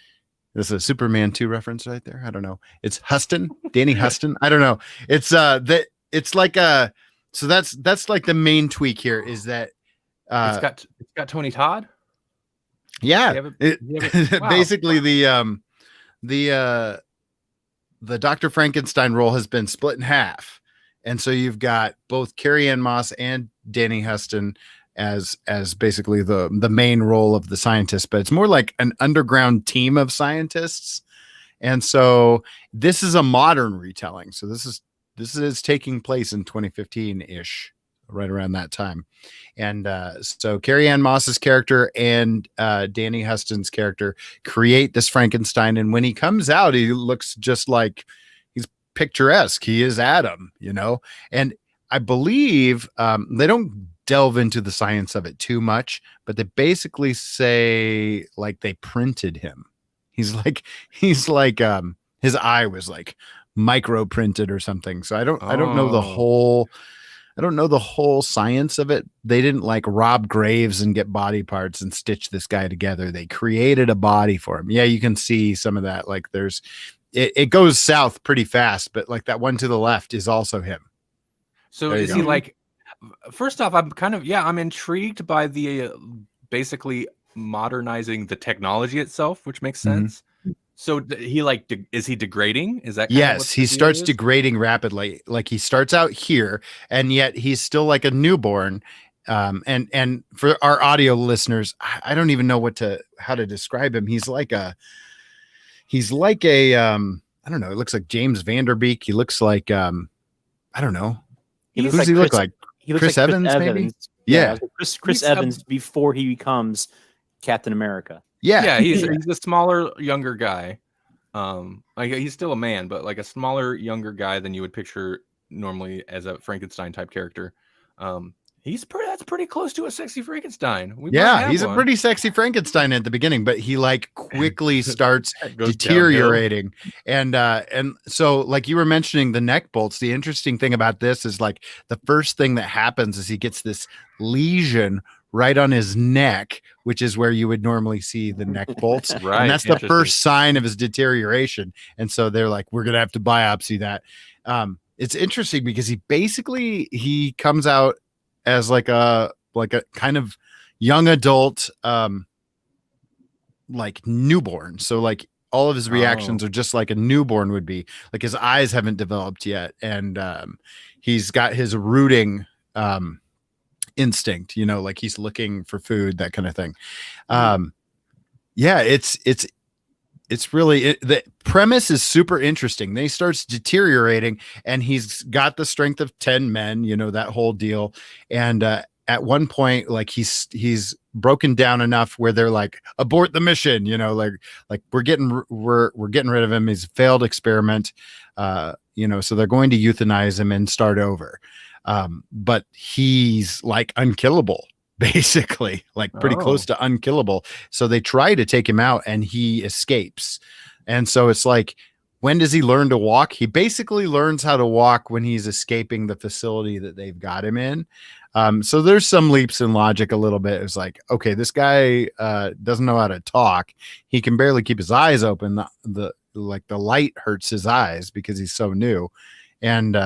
This is a Superman 2 reference right there. I don't know. It's Huston, Danny Huston. I don't know. It's so that's like the main tweak here is that it's got Tony Todd. Yeah, wow. Basically the Dr. Frankenstein role has been split in half, and so you've got both Carrie Ann Moss and Danny Huston as basically the main role of the scientist, but it's more like an underground team of scientists. And so this is a modern retelling. So this is taking place in 2015-ish, right around that time. And so Carrie Ann Moss's character and Danny Huston's character create this Frankenstein, and when he comes out, he looks just like, he's picturesque. He is Adam, and I believe they don't delve into the science of it too much, but they basically say they printed him. He's like his eye was micro printed or something. So I don't know the whole science of it. They didn't rob graves and get body parts and stitch this guy together. They created a body for him. Yeah, you can see some of that. It goes south pretty fast, but that one to the left is also him. So is he first off, I'm intrigued by the basically modernizing the technology itself, which makes sense. So is he degrading? Is that yes? He starts degrading rapidly. He starts out here, and yet he's still like a newborn. And for our audio listeners, I don't even know how to describe him. He's like a I don't know. It looks like James Vanderbeek. He looks like I don't know. Who does he look like? He looks Chris like Evans, maybe? Yeah. Chris Evans before he becomes Captain America. Yeah, he's a smaller, younger guy. He's still a man, but a smaller, younger guy than you would picture normally as a Frankenstein type character. That's pretty close to a sexy Frankenstein. He's a pretty sexy Frankenstein at the beginning, but he quickly starts deteriorating. And so you were mentioning the neck bolts. The interesting thing about this is the first thing that happens is he gets this lesion right on his neck, which is where you would normally see the neck bolts. Right. And that's the first sign of his deterioration. And so they're we're going to have to biopsy that. It's interesting because he comes out as a kind of young adult, newborn. So all of his reactions are just like a newborn would be. His eyes haven't developed yet. And he's got his rooting instinct, he's looking for food, that kind of thing. It's really the premise is super interesting. Then he starts deteriorating, and he's got the strength of 10 men, that whole deal. And at one point, he's broken down enough where they're abort the mission, we're getting rid of him. He's a failed experiment, so they're going to euthanize him and start over. But he's unkillable, basically, pretty close to unkillable. So they try to take him out, and he escapes. And so it's when does he learn to walk? He basically learns how to walk when he's escaping the facility that they've got him in. So there's some leaps in logic a little bit. It's like, okay, this guy doesn't know how to talk. He can barely keep his eyes open. The light hurts his eyes because he's so new. And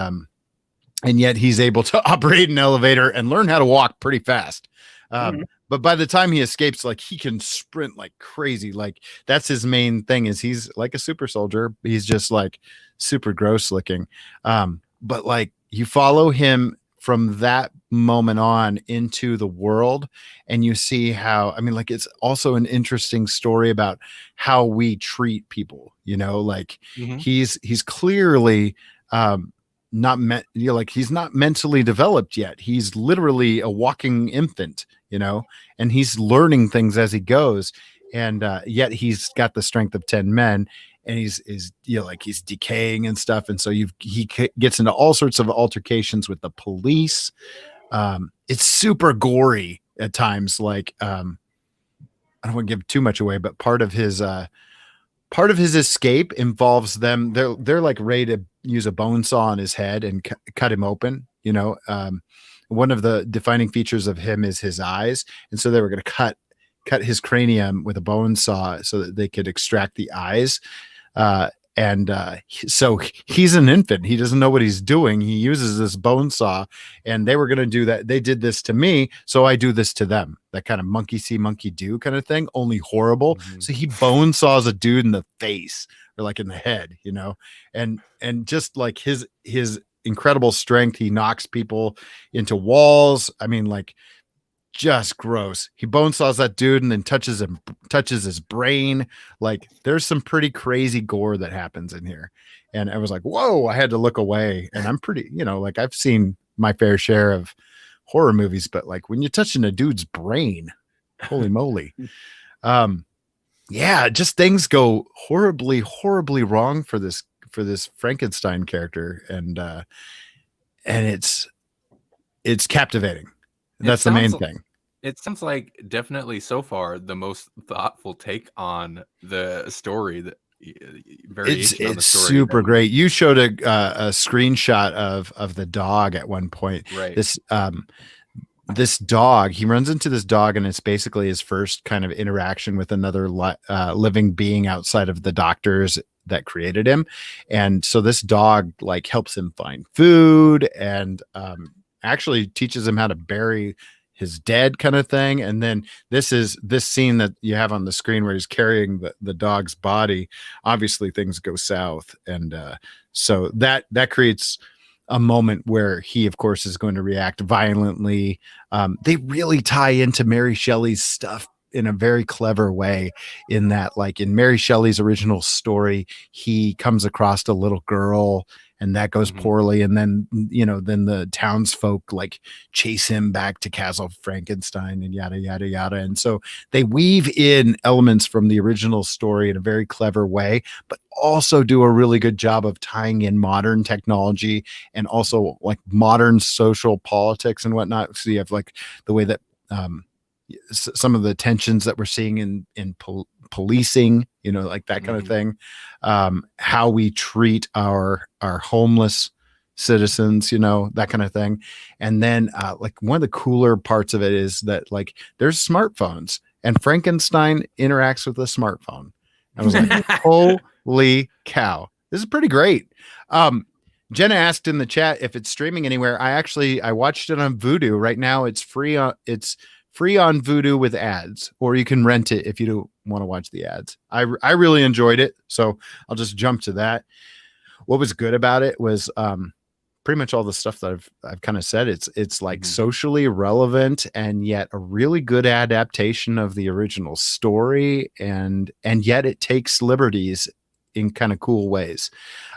yet he's able to operate an elevator and learn how to walk pretty fast. But by the time he escapes, like, he can sprint like crazy. Like, that's his main thing, is he's like a super soldier. He's just like super gross looking. But like, you follow him from that moment on into the world, and you see how, I mean, like, it's also an interesting story about how we treat people, you know, like he's clearly not meant, you know, like, he's not mentally developed yet. He's literally a walking infant, you know, and he's learning things as he goes. And yet he's got the strength of 10 men, and he's you know, like, he's decaying and stuff. And so he gets into all sorts of altercations with the police. It's super gory at times. Like, I don't want to give too much away, but part of his escape involves them. They're like ready to use a bone saw on his head and cut him open. You know, one of the defining features of him is his eyes, and so they were going to cut his cranium with a bone saw so that they could extract the eyes. So he's an infant. He doesn't know what he's doing. He uses this bone saw, and they were going to do that. They did this to me, so I do this to them. That kind of monkey see, monkey do kind of thing, only horrible. So he bone saws a dude in the face, or like in the head, you know, and just like his incredible strength, he knocks people into walls. I mean, like, just gross. He bone saws that dude and then touches his brain. Like, there's some pretty crazy gore that happens in here. And I was like, whoa, I had to look away. And I'm pretty, you know, like, I've seen my fair share of horror movies, but like, when you're touching a dude's brain, holy moly. Yeah, just things go horribly, horribly wrong for this Frankenstein character. And it's captivating. That's the main thing. It sounds like definitely so far the most thoughtful take on the story. That variation on the story. Super great. You showed a screenshot of the dog at one point. Right. This dog, he runs into this dog, and it's basically his first kind of interaction with another living being outside of the doctors that created him. And so this dog like helps him find food, and actually teaches him how to bury his dead, kind of thing. And then this scene that you have on the screen where he's carrying the dog's body. Obviously things go south. And so that creates a moment where he, of course, is going to react violently. They really tie into Mary Shelley's stuff in a very clever way, in that, like, in Mary Shelley's original story, he comes across a little girl, and that goes poorly. And then, you know, then the townsfolk like chase him back to Castle Frankenstein, and yada, yada, yada. And so they weave in elements from the original story in a very clever way, but also do a really good job of tying in modern technology and also like modern social politics and whatnot. So you have like the way that, some of the tensions that we're seeing in policing, you know, like that kind of thing, how we treat our homeless citizens, you know, that kind of thing. And then like, one of the cooler parts of it is that, like, there's smartphones, and Frankenstein interacts with a smartphone. I was like, holy cow, this is pretty great. Jenna asked in the chat if it's streaming anywhere. I watched it on Vudu. Right now it's free on Vudu with ads, or you can rent it if you don't want to watch the ads. I really enjoyed it, so I'll just jump to that. What was good about it was pretty much all the stuff that I've kind of said. It's like socially relevant, and yet a really good adaptation of the original story, and yet it takes liberties in kind of cool ways.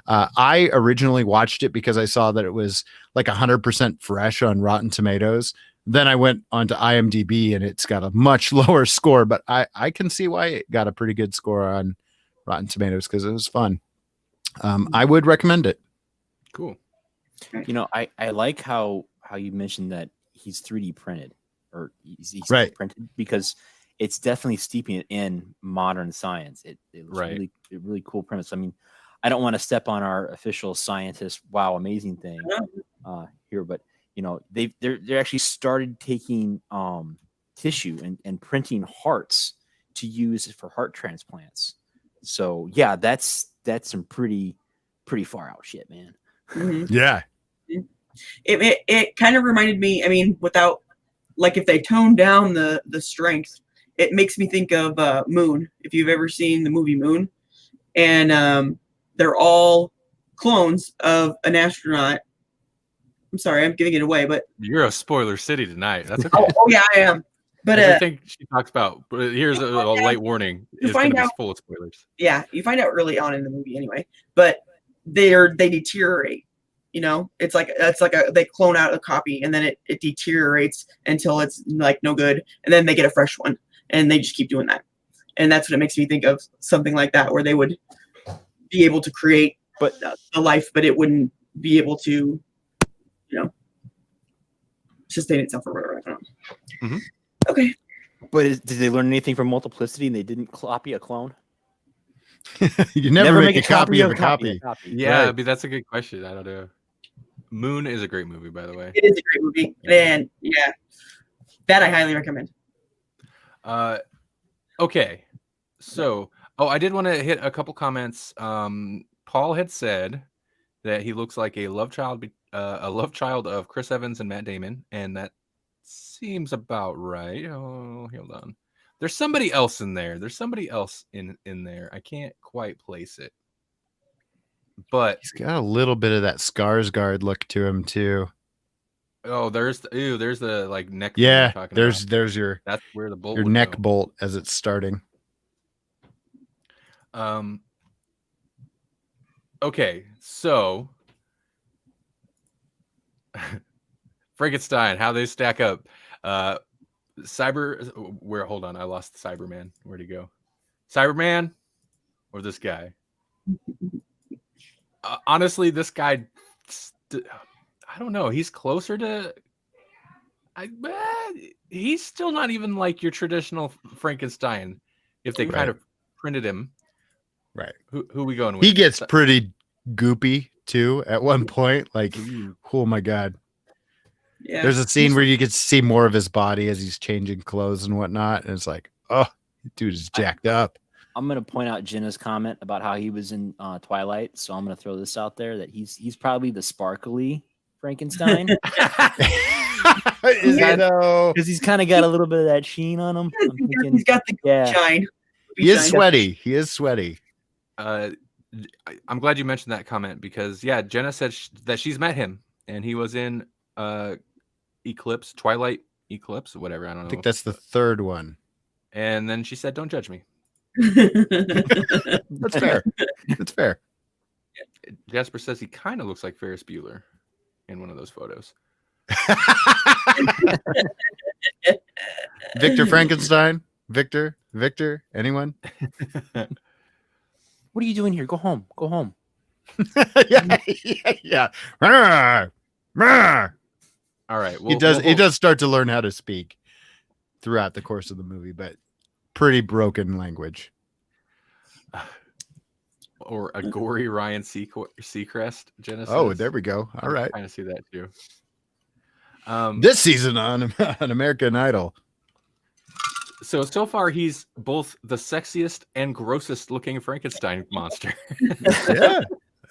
I originally watched it because I saw that it was like 100% fresh on Rotten Tomatoes. Then I went onto IMDb, and it's got a much lower score, but I can see why it got a pretty good score on Rotten Tomatoes, because it was fun. I would recommend it. Cool. You know, I like how you mentioned that he's 3D printed, or he's right. printed, because it's definitely steeping it in modern science. It was right. really cool premise. I mean, I don't want to step on our official scientist, wow, amazing thing here, but you know, they're actually started taking tissue and printing hearts to use for heart transplants. So yeah, that's some pretty far out shit, man. Mhm. Yeah. It kind of reminded me, I mean, without, like, if they tone down the strength, it makes me think of Moon, if you've ever seen the movie Moon. And they're all clones of an astronaut. I'm sorry, I'm giving it away, but You're a spoiler city tonight. That's okay. oh yeah, I am. But Everything she talks about, but here's a light warning, is going to be full of spoilers. yeah, you find out early on in the movie anyway. But they deteriorate. You know, it's like they clone out a copy, and then it deteriorates until it's like no good, and then they get a fresh one, and they just keep doing that. And that's what it makes me think of, something like that, where they would be able to create a life, but it wouldn't be able to, you know, sustain itself or whatever. I don't know. Mhm. Okay. But did they learn anything from multiplicity and they didn't copy a clone? You never make a copy of a copy. Yeah, Right. but that's a good question. I don't know. Moon is a great movie, by the way. It is a great movie, and yeah, that I highly recommend. Okay, so I did want to hit a couple comments. Paul had said that he looks like a love child of Chris Evans and Matt Damon, and that seems about right. Oh, hold on. There's somebody else in there. There's somebody else in there. I can't quite place it, but He's got a little bit of that Skarsgård look to him too. oh, there's the like neck. thing Yeah, you're talking there's about. your That's where the bolt your would neck go. bolt as it's starting. Okay, so Frankenstein, how they stack up. Hold on, I lost the Cyberman. Where'd he go? Cyberman or this guy? Honestly, this guy, I don't know. He's closer to. He's still not even like your traditional Frankenstein. If they kind of printed him, right? Who we going with? He gets pretty goopy too at one point. Like, oh my god. Yeah. There's a scene where you get to see more of his body as he's changing clothes and whatnot, and it's like, oh, dude is jacked up. I'm going to point out Jenna's comment about how he was in Twilight, so I'm going to throw this out there that he's probably the sparkly Frankenstein. Is that because he's kind of got a little bit of that sheen on him. I'm thinking, He's got the shine. He is sweaty. He is sweaty. I'm glad you mentioned that comment because Jenna said that she's met him and he was in Twilight Eclipse, whatever. I don't know. I think that's the third one. And then she said, "Don't judge me." That's fair. That's fair. Jasper says he kind of looks like Ferris Bueller in one of those photos. Victor Frankenstein? Victor? Anyone? What are you doing here? Go home. Go home. Yeah. All right. He does start to learn how to speak throughout the course of the movie, but pretty broken language. Or a gory Ryan Seacrest, Genesis. Oh, there we go. All right. I kind of see that too. This season on American Idol. So far, he's both the sexiest and grossest looking Frankenstein monster. Yeah,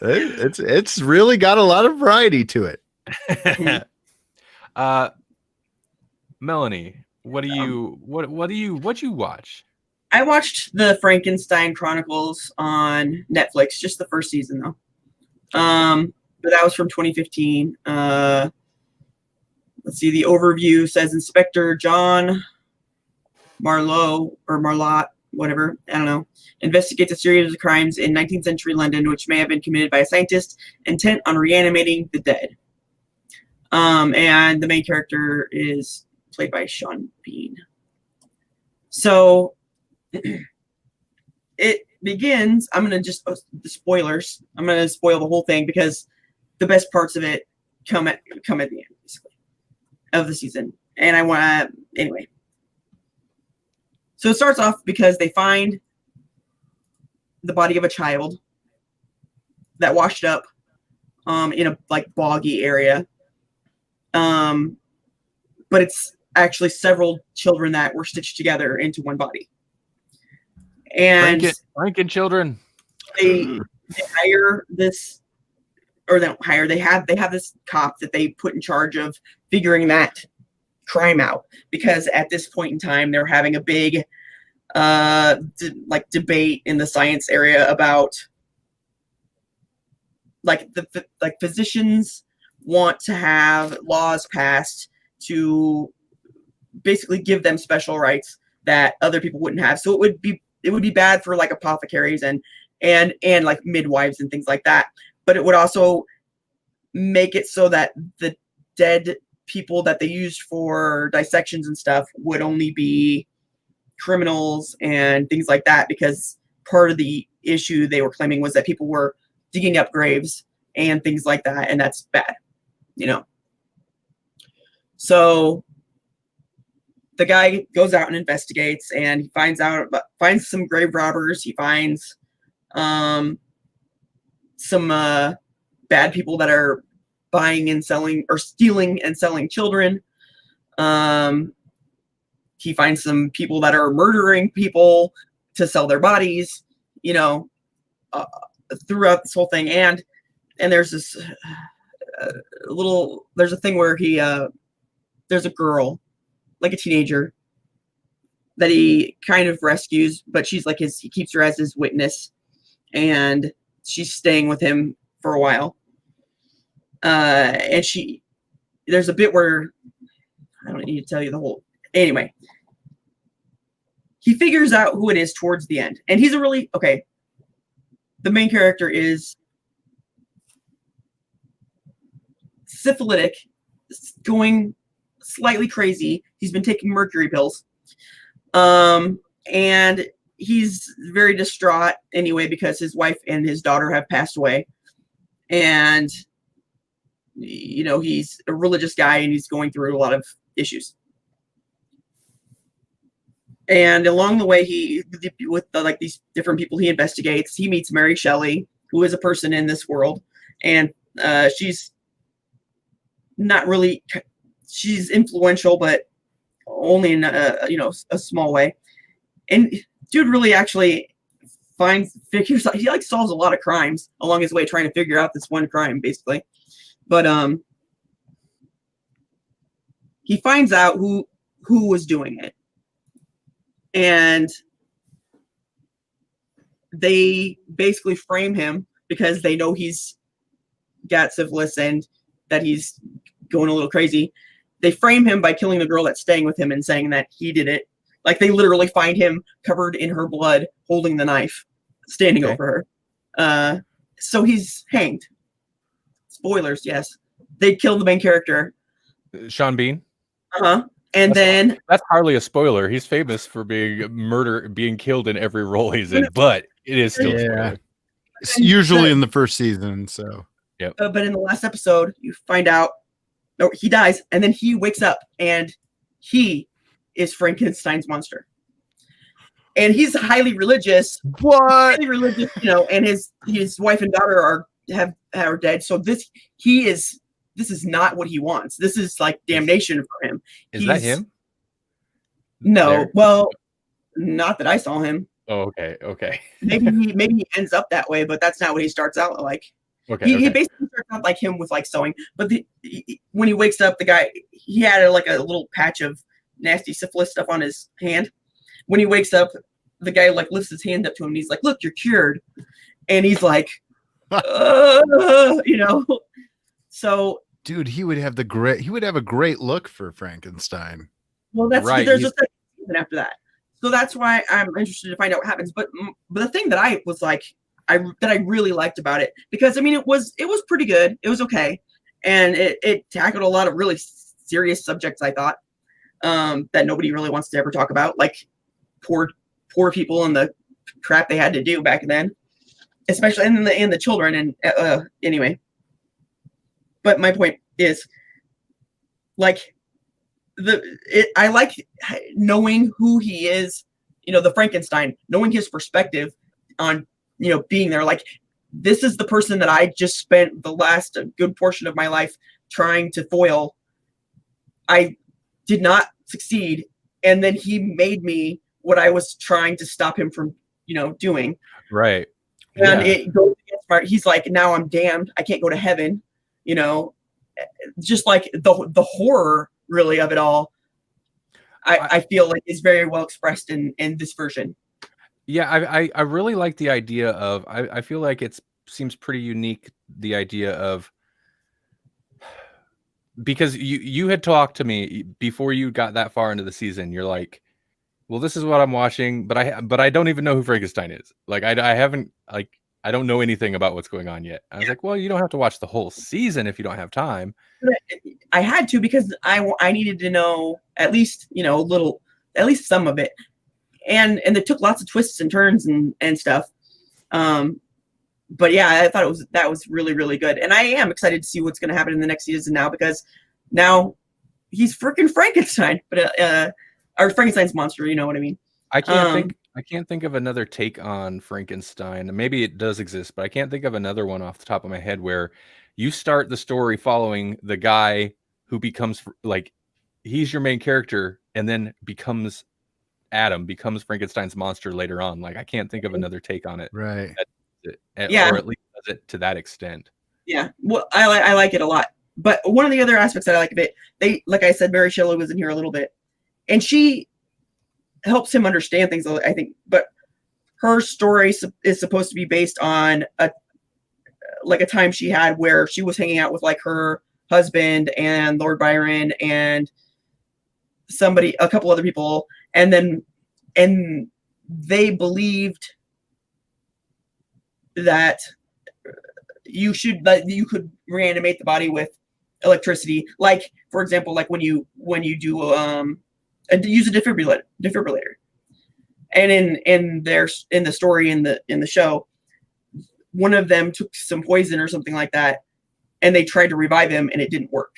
it's really got a lot of variety to it. Melanie, what you watch? I watched the Frankenstein Chronicles on Netflix, just the first season though. But that was from 2015. Let's see, the overview says Inspector John Marlowe or Marlott, whatever, I don't know, investigates a series of crimes in 19th century London which may have been committed by a scientist intent on reanimating the dead. And the main character is played by Sean Bean. So it begins, I'm going to just, the spoilers, I'm going to spoil the whole thing because the best parts of it come at the end, basically, of the season. And I want to, anyway. So it starts off because they find the body of a child that washed up in a like boggy area. but it's actually several children that were stitched together into one body. And Franken children. They hire this, or they don't hire. They have this cop that they put in charge of figuring that crime out, because at this point in time they're having a big debate in the science area about physicians want to have laws passed to basically give them special rights that other people wouldn't have. So it would be bad for like apothecaries and like midwives and things like that. But it would also make it so that the dead people that they used for dissections and stuff would only be criminals and things like that, because part of the issue they were claiming was that people were digging up graves and things like that, and that's bad, So the guy goes out and investigates, and he finds some grave robbers. He finds some bad people that are buying and selling, or stealing and selling children. He finds some people that are murdering people to sell their bodies, throughout this whole thing. And there's this there's a thing where there's a girl, like a teenager, that he kind of rescues, but she's like he keeps her as his witness, and she's staying with him for a while. And there's a bit where, I don't need to tell you the whole, anyway, he figures out who it is towards the end. And he's the main character is syphilitic, going slightly crazy. He's been taking mercury pills. And he's very distraught anyway, because his wife and his daughter have passed away. And, he's a religious guy, and he's going through a lot of issues. And along the way, these different people he investigates, he meets Mary Shelley, who is a person in this world. And she's not really, she's influential, but only in a small way. And dude really actually figures out, he solves a lot of crimes along his way, trying to figure out this one crime, basically. But he finds out who was doing it, and they basically frame him because they know he's got syphilis and that he's going a little crazy. They frame him by killing the girl that's staying with him and saying that he did it. Like, they literally find him covered in her blood, holding the knife, standing over her. So he's hanged. Spoilers, yes. They killed the main character, Sean Bean. And that's hardly a spoiler. He's famous for being killed in every role he's in, but it is still a spoiler. It's usually in the first season. So yeah. But in the last episode, you find out, he dies, and then he wakes up, and he is Frankenstein's monster. And he's highly religious. What? Highly religious, and his wife and daughter are dead. So this is not what he wants. This is like damnation for him. Is that him? No. There? Well, not that I saw him. Oh, okay. Maybe he ends up that way, but that's not what he starts out like. He basically starts out like him with like sewing, but when he wakes up, the guy, he had a little patch of nasty syphilis stuff on his hand. When he wakes up, the guy lifts his hand up to him, and he's like, "Look, you're cured," and he's like, So, dude, he would have a great look for Frankenstein. Well, that's right. There's a second season after that, so that's why I'm interested to find out what happens. But the thing that I was like, that I really liked about it, because it was pretty good. It was okay, and it tackled a lot of really serious subjects, I thought, that nobody really wants to ever talk about, like poor people and the crap they had to do back then, especially in the children. And anyway, but my point is, like, I like knowing who he is, the Frankenstein, knowing his perspective on, being there. Like, this is the person that I just spent the last good portion of my life trying to foil, I did not succeed, and then he made me what I was trying to stop him from, doing. Right. And it goes against he's like, now I'm damned. I can't go to heaven. Just like the horror really of it all. I feel like is very well expressed in this version. Yeah, I really like the idea of I feel like it seems pretty unique, the idea of, because you had talked to me before you got that far into the season. You're like, well, this is what I'm watching, but I don't even know who Frankenstein is. Like I haven't, like, I don't know anything about what's going on yet. I was like, well, you don't have to watch the whole season if you don't have time. I had to, because I needed to know at least, at least some of it. And they took lots of twists and turns and stuff. But yeah, I thought that was really, really good. And I am excited to see what's going to happen in the next season now, because now he's freaking Frankenstein, but or Frankenstein's monster, you know what I mean? I can't think of another take on Frankenstein. Maybe it does exist, but I can't think of another one off the top of my head where you start the story following the guy who becomes, like, he's your main character and then becomes Frankenstein's monster later on. Like, I can't think of another take on it. Right. Or at least does it to that extent. Yeah. Well, I like it a lot. But one of the other aspects that I like of it, like I said, Mary Shelley was in here a little bit, and she helps him understand things, I think. But her story is supposed to be based on a time she had where she was hanging out with, like, her husband and Lord Byron and a couple other people, and they believed that you could reanimate the body with electricity, like, for example, like when you do use a defibrillator. And in the story in the show, one of them took some poison or something like that, and they tried to revive him, and it didn't work.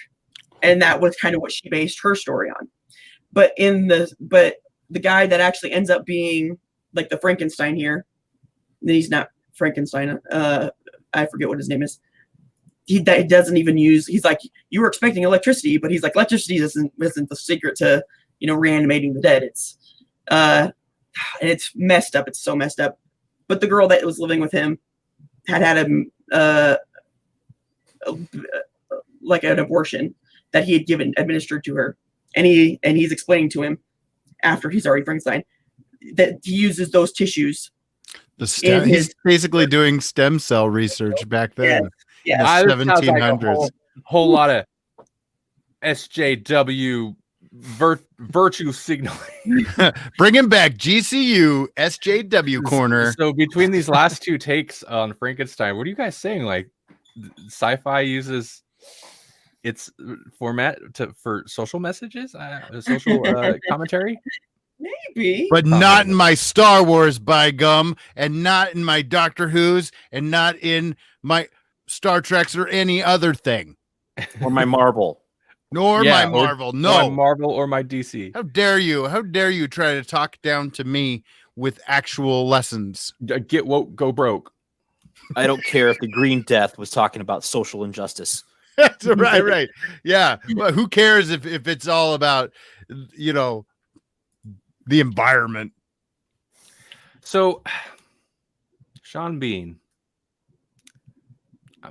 And that was kind of what she based her story on. But the guy that actually ends up being, like, the Frankenstein here, he's not Frankenstein. I forget what his name is. He doesn't even use. He's like, you were expecting electricity, but he's like, electricity isn't the secret to reanimating the dead. It's and it's messed up. It's so messed up. But the girl that was living with him had him like an abortion that he had administered to her, and he's explaining to him after he's already Frankenstein that he uses those tissues. He's basically doing stem cell research back then. Yeah. In the 1700s. Like whole lot of SJW virtue signaling. Bring him back, GCU SJW corner. So between these last two takes on Frankenstein, what are you guys saying? Like, sci-fi uses its format for social messages, social commentary? Maybe, but not in my Star Wars, by gum, and not in my Doctor Who's, and not in my Star Treks or any other thing, or my Marvel, my Marvel. No, my Marvel or my DC. How dare you? How dare you try to talk down to me with actual lessons? Get woke, go broke. I don't care if the Green Death was talking about social injustice. That's right. Yeah. Well, who cares if it's all about, the environment? So, Sean Bean,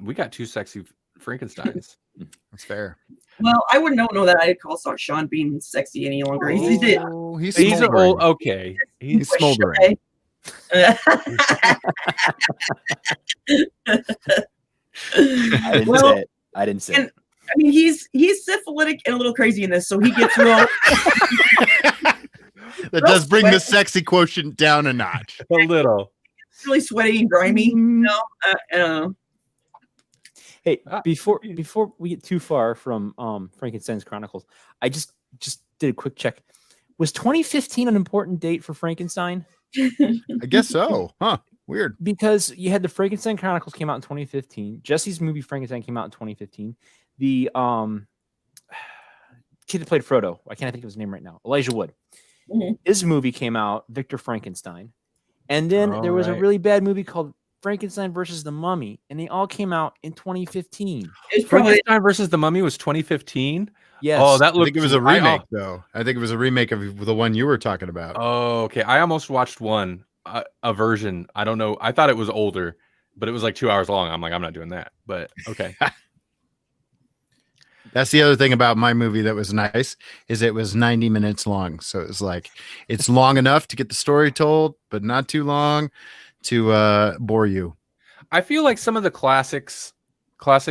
we got two sexy Frankensteins. That's fair. Well, I wouldn't know that I'd call Sean Bean sexy any longer. He's old. Okay, he's smoldering. I didn't say it. I mean, he's syphilitic and a little crazy in this, so he gets real. That does bring the sexy quotient down a notch. A little. It's really sweaty and grimy. Hey, before we get too far from Frankenstein's Chronicles, I just did a quick check. Was 2015 an important date for Frankenstein? I guess so. Huh. Weird. Because you had the Frankenstein Chronicles came out in 2015. Jesse's movie Frankenstein came out in 2015. The kid that played Frodo, I can't think of his name right now, Elijah Wood. Mm-hmm. His movie came out, Victor Frankenstein. And then there was a really bad movie called Frankenstein versus the Mummy, and they all came out in 2015. It's probably Frankenstein versus the Mummy was 2015. Yes. Oh, that I looked. think it was a remake, though. I think it was a remake of the one you were talking about. Oh, okay. I almost watched one, a version. I don't know. I thought it was older, but it was like 2 hours long. I'm like, I'm not doing that. But okay. That's the other thing about my movie that was nice is it was 90 minutes long. So it was like it's long enough to get the story told, but not too long to bore you. I feel like some of the classic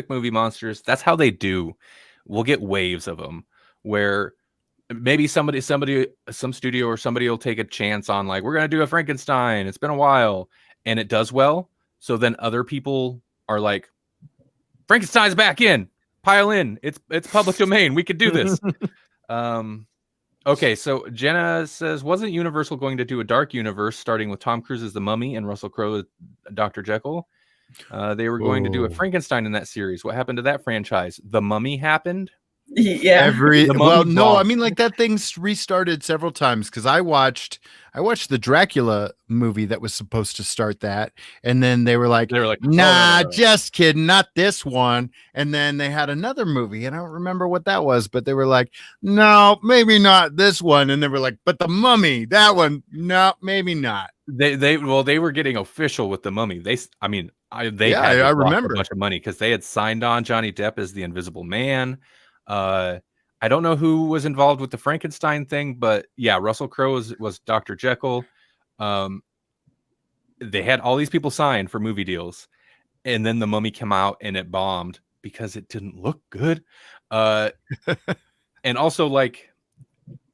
movie monsters, that's how they do. We'll get waves of them where maybe some studio or somebody will take a chance on like, we're going to do a Frankenstein. It's been a while and it does well. So then other people are like, Frankenstein's back in. Pile in. It's public domain. We could do this. Okay, so Jenna says, wasn't Universal going to do a dark universe starting with Tom Cruise as the Mummy and Russell Crowe as Dr. Jekyll? They were going to do a Frankenstein in that series. What happened to that franchise? The Mummy happened? Yeah. No, I mean like that thing's restarted several times because I watched the Dracula movie that was supposed to start that, and then they were like, nah, no. Just kidding, not this one. And then they had another movie, and I don't remember what that was, but they were like, no, maybe not this one. And they were like, but the Mummy, that one, no, maybe not. They were getting official with the Mummy. I remember a bunch of money because they had signed on Johnny Depp as the Invisible Man. I don't know who was involved with the Frankenstein thing, but yeah, Russell Crowe was Dr. Jekyll. They had all these people signed for movie deals, and then the Mummy came out and it bombed because it didn't look good. And also like,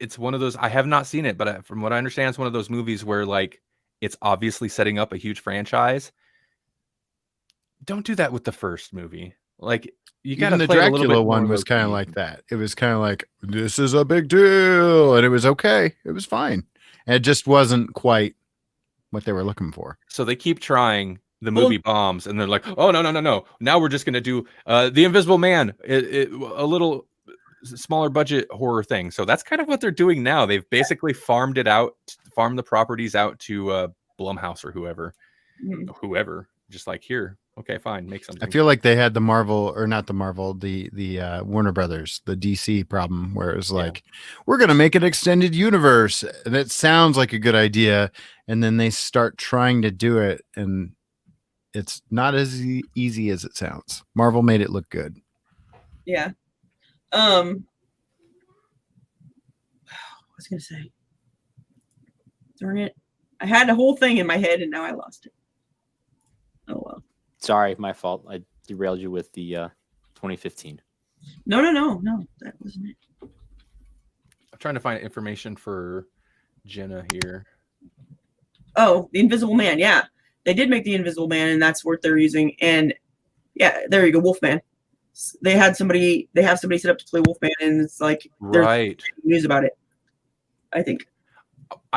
it's one of those, I have not seen it, but from what I understand, it's one of those movies where like, it's obviously setting up a huge franchise. Don't do that with the first movie. Like, you got to the Dracula one was kind of like that. It was kind of like, this is a big deal, and it was okay. It was fine. And it just wasn't quite what they were looking for. So they keep trying. The movie bombs, and they're like, oh no. Now we're just gonna do the Invisible Man, a little smaller budget horror thing. So that's kind of what they're doing now. They've basically farmed the properties out to Blumhouse or whoever. Just like, here, okay, fine, make something. I feel like they had the Warner Brothers, the DC problem, where it was like, we're gonna make an extended universe, and it sounds like a good idea, and then they start trying to do it, and it's not as easy as it sounds. Marvel made it look good. Yeah. What was I gonna say? Darn it! I had the whole thing in my head, and now I lost it. Oh well. Sorry, my fault. I derailed you with the 2015. No, that wasn't it. I'm trying to find information for Jenna here. Oh, the Invisible Man. Yeah, they did make the Invisible Man, and that's what they're using. And yeah, there you go, Wolfman. They have somebody set up to play Wolfman, and it's like right news about it. I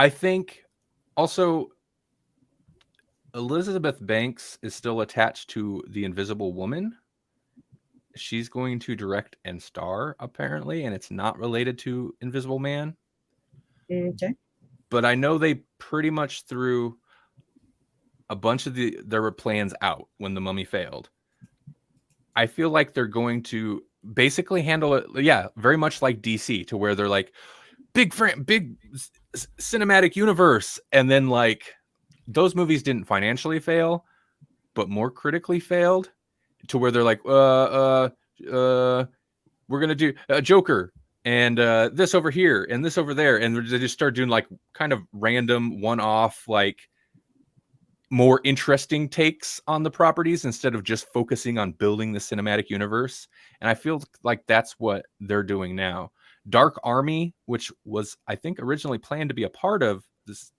think also Elizabeth Banks is still attached to the Invisible Woman. She's going to direct and star, apparently, and it's not related to Invisible Man. Okay. But I know they pretty much threw a bunch of their plans out when the Mummy failed. I feel like they're going to basically handle it, very much like DC, to where they're like, big cinematic universe, and then like those movies didn't financially fail, but more critically failed, to where they're like, we're gonna do a Joker and this over here and this over there, and they just start doing like kind of random one-off, like more interesting takes on the properties instead of just focusing on building the cinematic universe. And I feel like that's what they're doing now. Dark Army, which was, I think, originally planned to be a part of this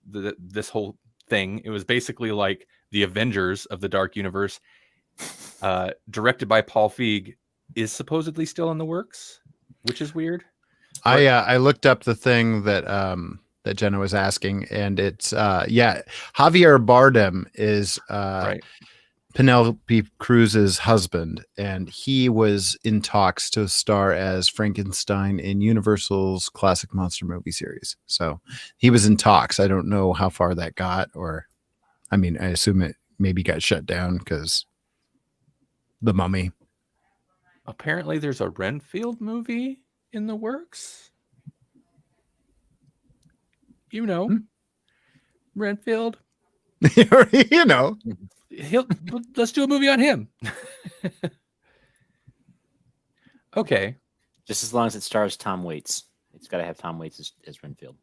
whole thing. It was basically like the Avengers of the Dark Universe, directed by Paul Feig, is supposedly still in the works, which is weird. I looked up the thing that Jenna was asking, and it's Javier Bardem is right. Penelope Cruz's husband, and he was in talks to star as Frankenstein in Universal's classic monster movie series. So he was in talks. I don't know how far that got, or I mean, I assume it maybe got shut down because the Mummy. Apparently, there's a Renfield movie in the works. You know, Renfield. You know, Let's do a movie on him. Okay. Just as long as it stars Tom Waits. It's got to have Tom Waits as Renfield.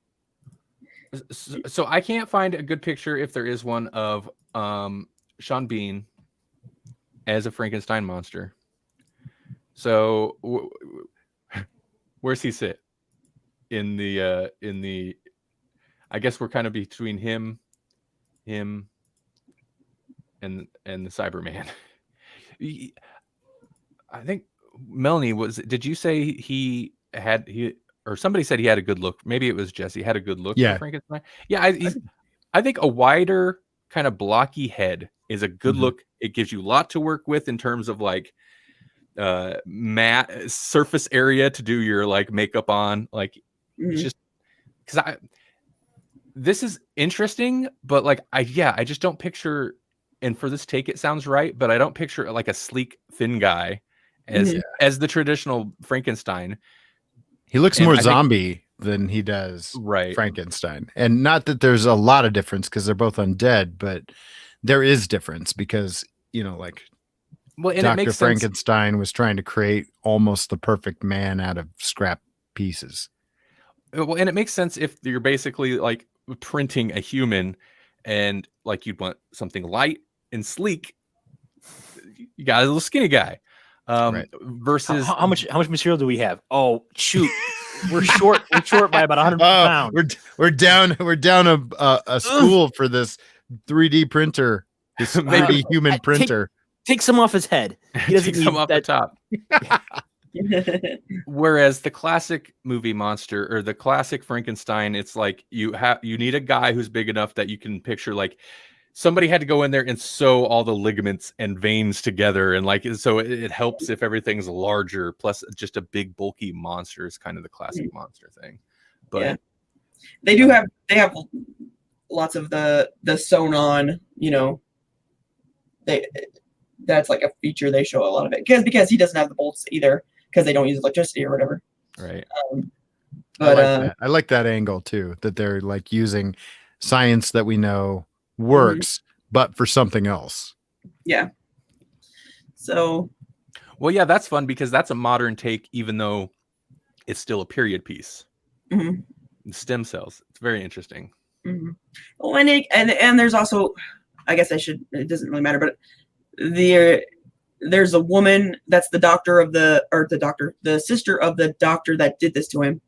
So I can't find a good picture, if there is one, of Sean Bean as a Frankenstein monster. So where's he sit in the I guess we're kind of between him and the Cyberman. I think Melanie, did you say or somebody said he had a good look? Maybe it was Jesse, had a good look for Frankenstein. Yeah, I think a wider kind of blocky head is a good look. It gives you a lot to work with in terms of like matte surface area to do your like makeup on, like just because this is interesting, but like I just don't picture, and for this take it sounds right, but I don't picture like a sleek thin guy as the traditional Frankenstein. He looks more zombie than he does Frankenstein. And not that there's a lot of difference because they're both undead, but there is difference because, you know, like Dr. Frankenstein was trying to create almost the perfect man out of scrap pieces. Well, and it makes sense if you're basically like printing a human and like you'd want something light and sleek. You got a little skinny guy. Versus how much material do we have? Oh shoot, we're short by about 100 pounds. We're down a spool for this 3D printer, this 3D human printer. Take some off his head. He doesn't take some off the top. Whereas the classic movie monster or the classic Frankenstein, it's like you need a guy who's big enough that you can picture like somebody had to go in there and sew all the ligaments and veins together, and like so it helps if everything's larger. Plus, just a big bulky monster is kind of the classic monster thing. But they have lots of the sewn on. You know, that's like a feature they show a lot of it because he doesn't have the bolts either because they don't use electricity or whatever. Right. But I like that angle too. That they're like using science that we know works, but for something else. Yeah. So. Well, yeah, that's fun because that's a modern take, even though it's still a period piece. Stem cells. It's very interesting. Well, and there's also, I guess it doesn't really matter, but there's a woman that's the sister of the doctor that did this to him.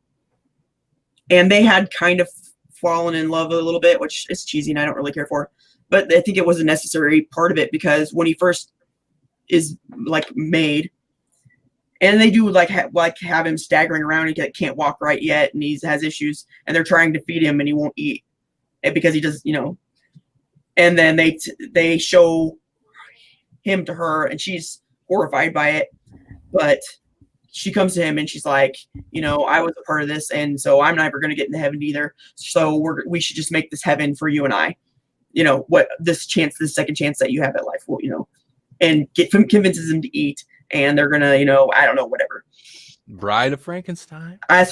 And they had kind of fallen in love a little bit, which is cheesy and I don't really care for, but I think it was a necessary part of it because when he first is like made and they do like have him staggering around, he can't walk right yet and he has issues and they're trying to feed him and he won't eat because he does, you know, and then they show him to her and she's horrified by it, but she comes to him and she's like, you know, I was a part of this, and so I'm never going to get into heaven either. So we should just make this heaven for you and I. You know what? This second chance that you have at life, you know, and convinces him to eat, and they're gonna, you know, I don't know, whatever. Bride of Frankenstein. I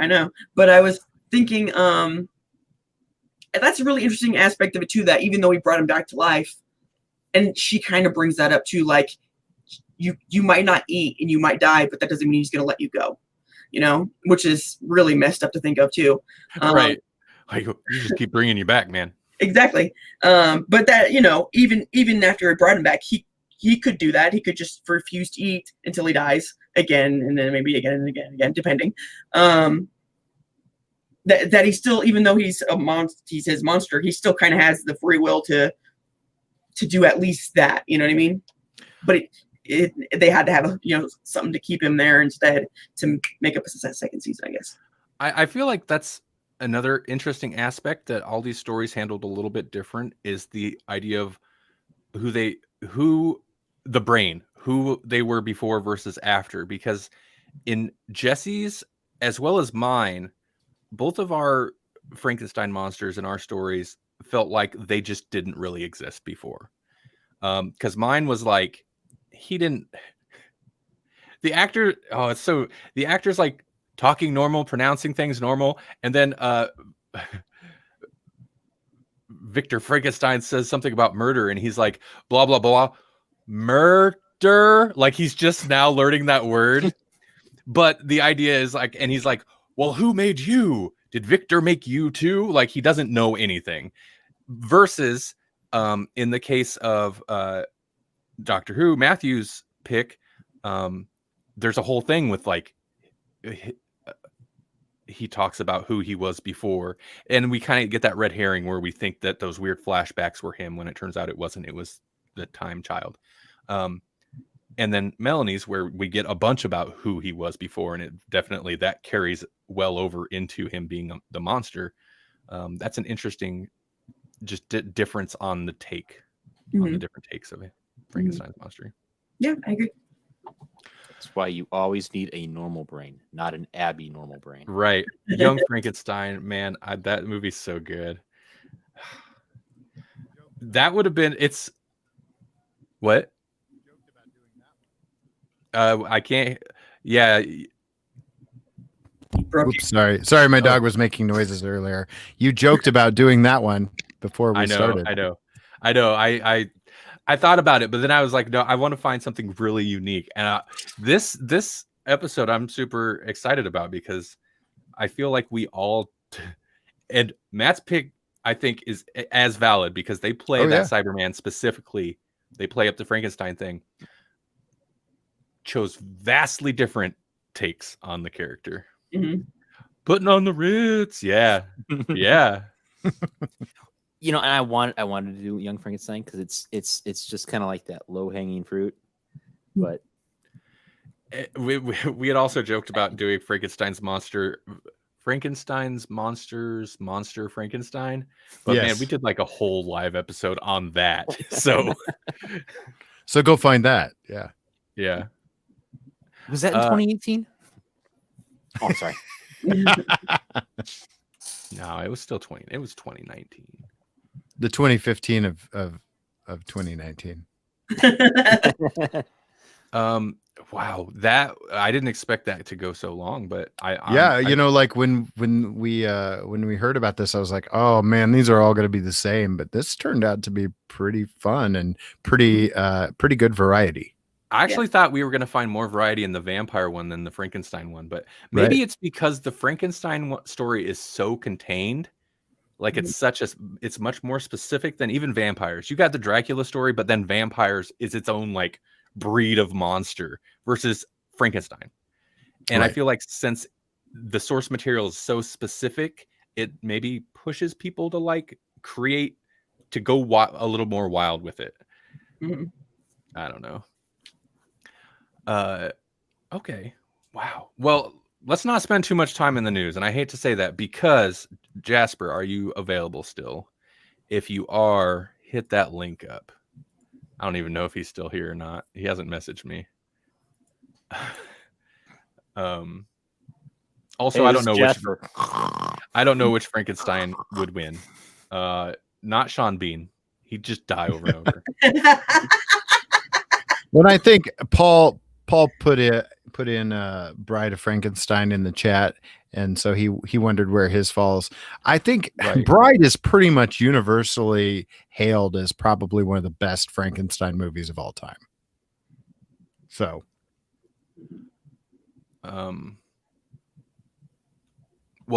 know, but I was thinking, and that's a really interesting aspect of it too. That even though he brought him back to life, and she kind of brings that up too, like. You might not eat and you might die, but that doesn't mean he's going to let you go, you know, which is really messed up to think of too. Right. Like you just keep bringing you back, man. Exactly. But that, you know, even after he brought him back, he could do that. He could just refuse to eat until he dies again. And then maybe again and again and again, depending. That he still, even though he's his monster, he still kind of has the free will to do at least that, you know what I mean? But they had to have something to keep him there instead to make up a second season, I guess. I feel like that's another interesting aspect that all these stories handled a little bit different is the idea of who they were before versus after, because in Jesse's as well as mine, both of our Frankenstein monsters in our stories felt like they just didn't really exist before. Because mine was like, he didn't. The actor, the actor's like talking normal, pronouncing things normal, and then Victor Frankenstein says something about murder, and he's like, blah blah blah, murder. Like he's just now learning that word. But the idea is like, and he's like, well, who made you? Did Victor make you too? Like he doesn't know anything. Versus in the case of Doctor Who, Matthew's pick, there's a whole thing with like he talks about who he was before, and we kind of get that red herring where we think that those weird flashbacks were him when it turns out it wasn't. It was the time child. And then Melanie's where we get a bunch about who he was before, and it definitely that carries well over into him being the monster. That's an interesting just difference on the take, on the different takes of it. Frankenstein's monster. Yeah, I agree. That's why you always need a normal brain, not an Abby normal brain. Right. Young Frankenstein, man, that movie's so good. That would have been what? I can't. Yeah. Oops, sorry. My dog was making noises earlier. You joked about doing that one before we started. I know. I thought about it, but then I was like, no, I want to find something really unique. And this episode, I'm super excited about because I feel like we all, and Matt's pick, I think, is as valid because they play Cyberman specifically. They play up the Frankenstein thing. Chose vastly different takes on the character. Mm-hmm. Putting on the Ritz. Yeah. Yeah. You know, and I wanted to do Young Frankenstein because it's just kind of like that low hanging fruit. But we had also joked about doing Frankenstein Monster Frankenstein. But man, we did like a whole live episode on that. So so go find that. Yeah. Yeah. Was that in 2018? Oh, I'm sorry. No, it was still 2019. The 2015 of 2019. Wow, that I didn't expect that to go so long, but you know, like when we heard about this, I was like, oh man, these are all going to be the same, but this turned out to be pretty fun and pretty good variety. I actually thought we were going to find more variety in the vampire one than the Frankenstein one, but maybe it's because the Frankenstein story is so contained. Like it's much more specific than even vampires. You got the Dracula story, but then vampires is its own like breed of monster versus Frankenstein. And I feel like since the source material is so specific, it maybe pushes people to like create to go a little more wild with it. Mm-hmm. I don't know. Okay. Wow. Well, let's not spend too much time in the news. And I hate to say that because Jasper, are you available still? If you are, hit that link up. I don't even know if he's still here or not. He hasn't messaged me. Also, I don't know which Frankenstein would win. Not Sean Bean. He'd just die over and over. When I think Paul put in Bride of Frankenstein in the chat, and so he wondered where his falls. I think Bride is pretty much universally hailed as probably one of the best Frankenstein movies of all time. So, well,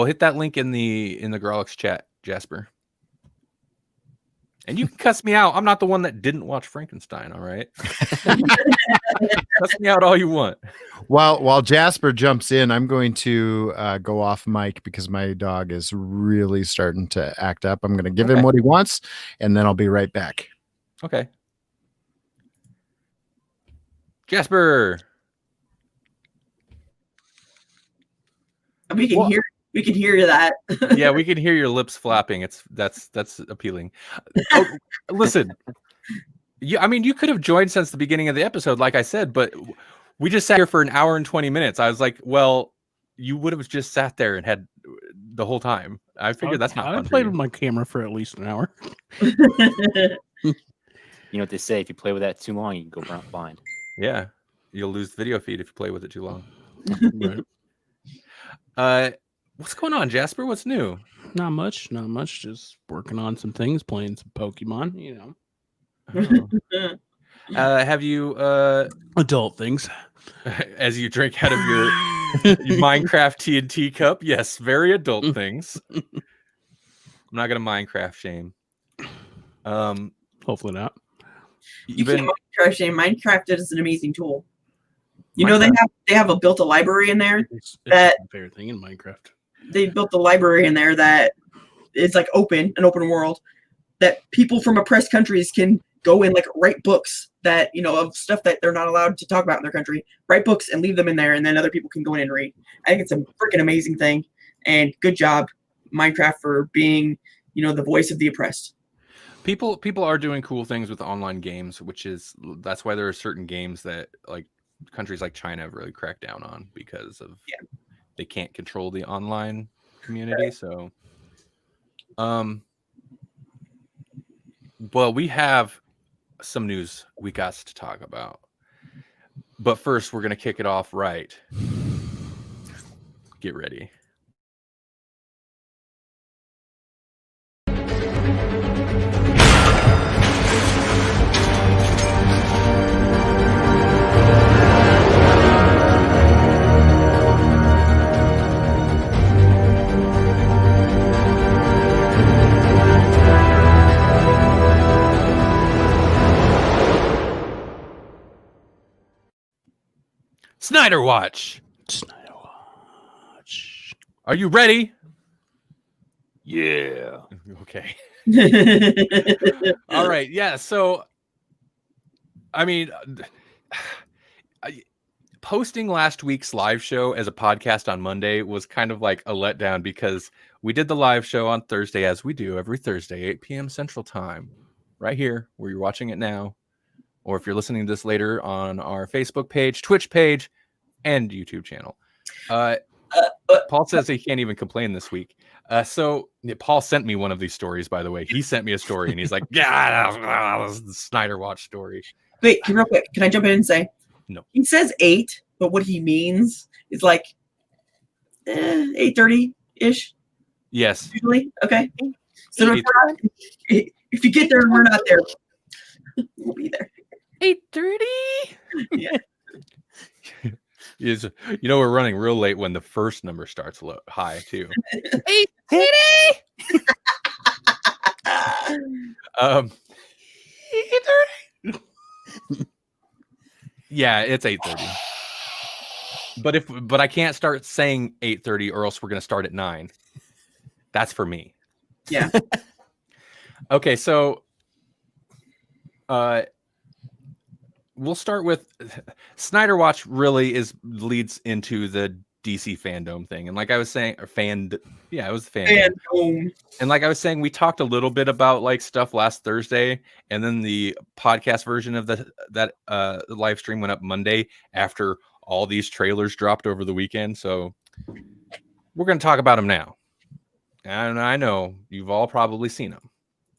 hit that link in the Grawlix chat, Jasper. And you can cuss me out. I'm not the one that didn't watch Frankenstein, all right? Cuss me out all you want. While Jasper jumps in, I'm going to go off mic because my dog is really starting to act up. I'm going to give him what he wants, and then I'll be right back. Okay. Jasper. We can hear that. Yeah, we can hear your lips flapping. That's appealing. Oh, listen, you could have joined since the beginning of the episode, like I said, but we just sat here for an hour and 20 minutes. I was like, well, you would have just sat there and had the whole time. I figured that's not I fun. played with my camera for at least an hour. You know what they say? If you play with that too long, you can go blind. Yeah, you'll lose the video feed if you play with it too long. Right. What's going on, Jasper? What's new? Not much. Just working on some things, playing some Pokemon, you know. Oh. Have you Adult things. as you drink out of your Minecraft TNT cup? Yes, very adult things. I'm not gonna Minecraft shame. Hopefully not. You can't Minecraft shame. Minecraft is an amazing tool. You Minecraft. know they have built a library in there. It's That- my favorite thing in Minecraft. They built a library in there that is like an open world, that people from oppressed countries can go and like write books that, you know, of stuff that they're not allowed to talk about in their country, write books and leave them in there, and then other people can go in and read. I think it's a freaking amazing thing, and good job, Minecraft, for being, you know, the voice of the oppressed. People are doing cool things with online games, that's why there are certain games that like countries like China have really cracked down on because of they can't control the online community. Right. So, well, we have some news we got to talk about, but first we're gonna kick it off right. Get ready. Snyder Watch. Are you ready? Yeah. Okay. All right. Yeah. So, I mean, posting last week's live show as a podcast on Monday was kind of like a letdown because we did the live show on Thursday, as we do every Thursday, 8 p.m. Central Time, right here where you're watching it now. Or if you're listening to this later on our Facebook page, Twitch page, and YouTube channel. Paul says he can't even complain this week. So Paul sent me one of these stories, by the way. He sent me a story, and he's like, yeah, that was the Snyder Watch story. Wait, real quick. Can I jump in and say? No. He says 8, but what he means is like 8:30-ish. Yes. Usually? Okay. So if you get there and we're not there, we'll be there. 8:30? Yeah. You know, we're running real late when the first number starts high, too. 8:30? 8:30? Yeah, it's 8:30. But I can't start saying 8:30 or else we're going to start at 9. That's for me. Yeah. Okay, so we'll start with Snyder Watch. Really leads into the DC fandom thing, and like I was saying, it was the fandom. And like I was saying, we talked a little bit about like stuff last Thursday, and then the podcast version of that live stream went up Monday after all these trailers dropped over the weekend. So we're going to talk about them now, and I know you've all probably seen them,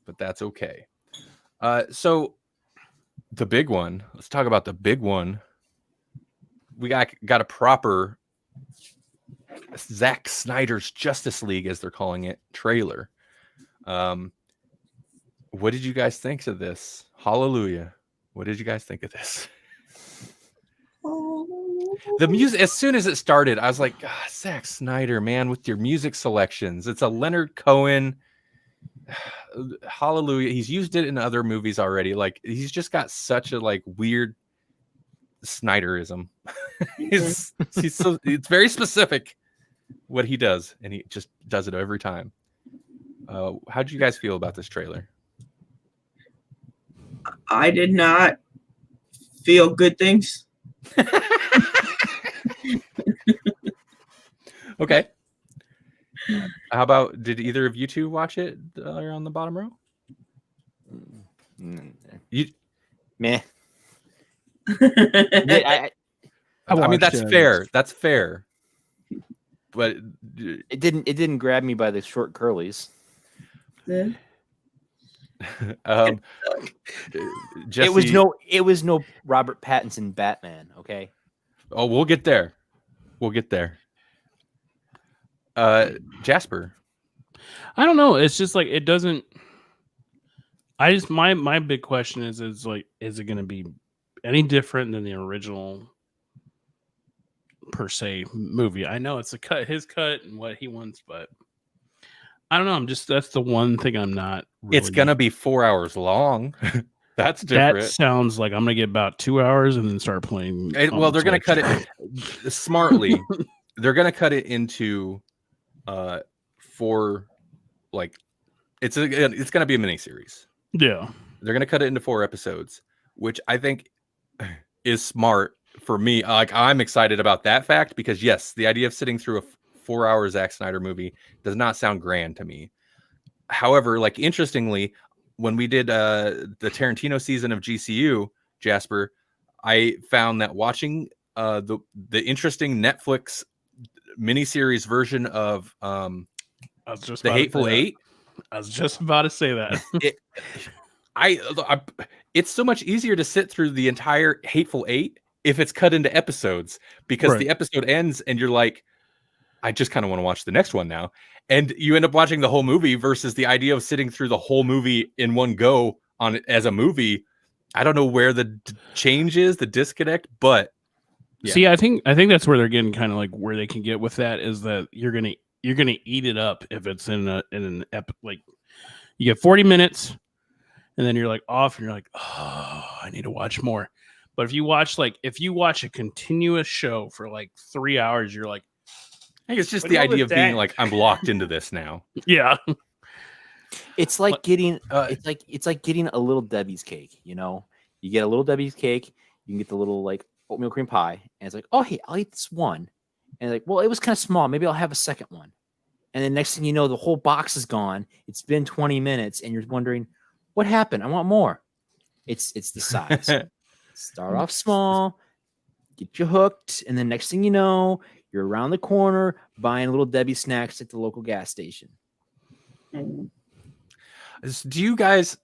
but that's okay. So the big one. Let's talk about the big one. We got a proper Zack Snyder's Justice League, as they're calling it, trailer. What did you guys think of this? Hallelujah. What did you guys think of this? The music, as soon as it started, I was like, Zack Snyder, man, with your music selections. It's a Leonard Cohen. Hallelujah. He's used it in other movies already. Like, he's just got such a like weird Snyderism. It's very specific what he does, and he just does it every time. How did you guys feel about this trailer? I did not feel good things. Okay. How about, did either of you two watch it on the bottom row? Meh. I mean, that's fair. That's fair. but It didn't grab me by the short curlies. Yeah. Jesse, It was no Robert Pattinson Batman. Okay. Oh, we'll get there. Jasper. I don't know. It's just like it doesn't. My big question is it going to be any different than the original per se movie? I know it's his cut and what he wants, but I don't know. That's the one thing I'm not. Really It's gonna be 4 hours long. That's different. That sounds like I'm gonna get about 2 hours and then start playing. Well, they're gonna cut it smartly. They're gonna cut it into 4, like it's gonna be a miniseries. Yeah, they're gonna cut it into 4 episodes, which I think is smart for me. Like I'm excited about that fact because yes, the idea of sitting through a 4-hour Zack Snyder movie does not sound grand to me. However, like interestingly, when we did the Tarantino season of GCU, Jasper, I found that watching the interesting Netflix miniseries version of The Hateful Eight. I was just about to say that. It's so much easier to sit through the entire Hateful Eight if it's cut into episodes because the episode ends and you're like, I just kind of want to watch the next one now. And you end up watching the whole movie versus the idea of sitting through the whole movie in one go on it as a movie. I don't know where the change is, the disconnect, but yeah. See, I think that's where they're getting kind of like where they can get with that is that you're gonna eat it up if it's in an like you get 40 minutes and then you're like off and you're like, oh, I need to watch more. But if you watch a continuous show for like 3 hours, you're like, I think it's just the idea of being like, I'm locked into this now. Yeah. It's like getting it's like getting a little Debbie's cake, you know? You get a little Debbie's cake, you can get the little like oatmeal cream pie, and it's like, oh hey, I'll eat this one. And like, well, it was kind of small, maybe I'll have a second one. And then next thing you know, the whole box is gone. It's been 20 minutes, and you're wondering, what happened? I want more. It's the size. Start off small, get you hooked, and then next thing you know, you're around the corner buying little Debbie snacks at the local gas station. Do you guys?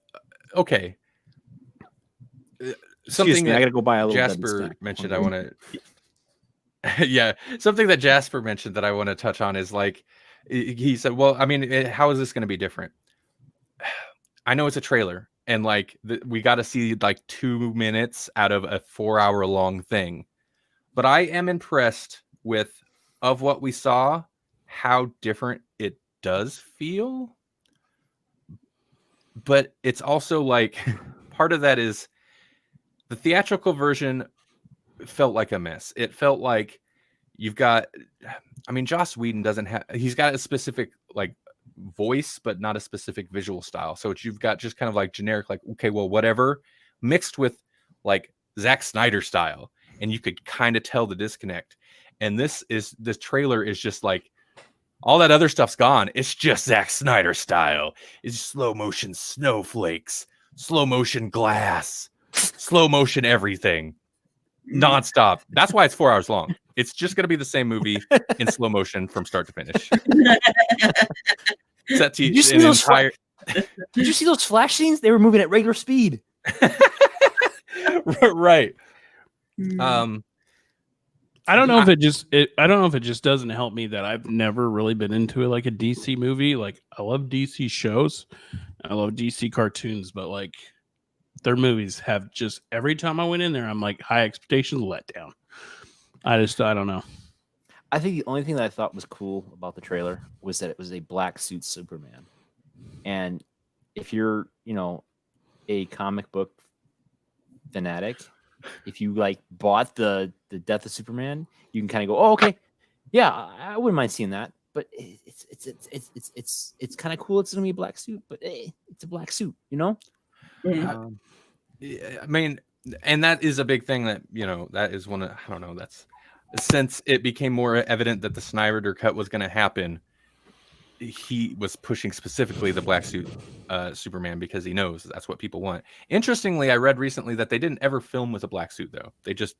Okay. Something I gotta go buy a little Jasper mentioned. I want to. Yeah, something that Jasper mentioned that I want to touch on is like he said. Well, I mean, how is this going to be different? I know it's a trailer, and like we got to see like 2 minutes out of a 4-hour long thing, but I am impressed with of what we saw, how different it does feel. But it's also like part of that is the theatrical version felt like a mess. It felt like you've got, I mean, Joss Whedon he's got a specific like voice, but not a specific visual style. So you've got just kind of like generic, like, okay, well, whatever, mixed with like Zack Snyder style. And you could kind of tell the disconnect. And this trailer is just like, all that other stuff's gone. It's just Zack Snyder style. It's slow motion snowflakes, slow motion glass, slow motion everything, nonstop. That's why it's 4 hours long. It's just going to be the same movie in slow motion from start to finish. Did you see those flash scenes? They were moving at regular speed. Right. I don't know if it just doesn't help me that I've never really been into like a DC movie. Like I love DC shows, I love DC cartoons, but like their movies have just every time I went in there, I'm like high expectations, let down. I don't know. I think the only thing that I thought was cool about the trailer was that it was a black suit Superman. And if you're, a comic book fanatic, if you like bought the Death of Superman, you can kind of go, oh, okay, yeah, I wouldn't mind seeing that. But it's kind of cool. It's gonna be a black suit, but it's a black suit, I mean, and that is a big thing that that is one of, I don't know, that's since it became more evident that the Snyder cut was going to happen. He was pushing specifically the black suit Superman because he knows that's what people want. Interestingly, I read recently that they didn't ever film with a black suit, though. They just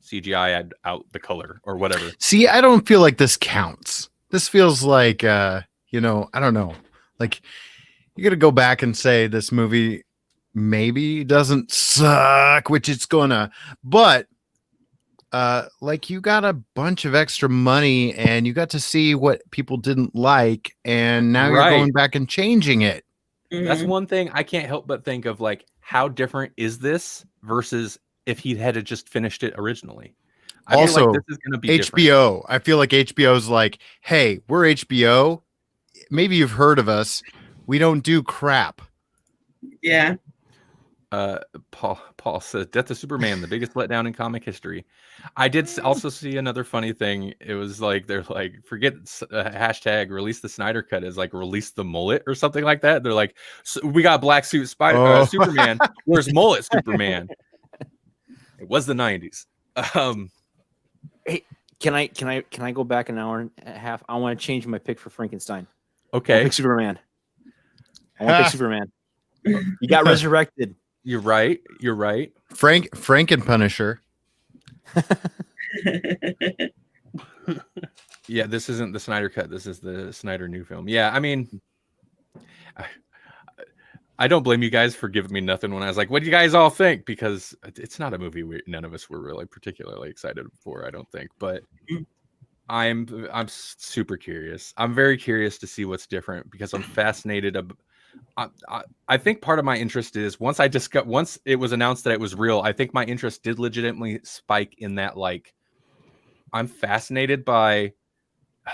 CGI'd out the color or whatever. See, I don't feel like this counts. this feels like I don't know. Like you got to go back and say this movie maybe doesn't suck, which it's gonna, but like you got a bunch of extra money and you got to see what people didn't like, and now you're going back and changing it. That's one thing I can't help but think of, like, how different is this versus if he had just finished it originally. I Also, feel like this is going to be HBO. different. I feel like HBO's like, hey, we're HBO. Maybe you've heard of us. We don't do crap. Yeah. Paul says, "Death of Superman, the biggest letdown in comic history." I did also see another funny thing. It was like they're like, forget hashtag release the Snyder cut is like release the mullet or something like that. They're like, so we got black suit Superman. Where's mullet Superman? It was the 90s. Hey, can I go back an hour and a half? I want to change my pick for Frankenstein. Okay, pick Superman. I want to pick Superman. You got resurrected. You're right. Frank and Punisher. Yeah, this isn't the Snyder cut. This is the Snyder new film. Yeah, I mean, I don't blame you guys for giving me nothing when I was like, what do you guys all think? Because it's not a movie none of us were really particularly excited for, I don't think. But I'm super curious. I'm very curious to see what's different because I'm fascinated. I think part of my interest is once it was announced that it was real, I think my interest did legitimately spike in that, like, I'm fascinated by,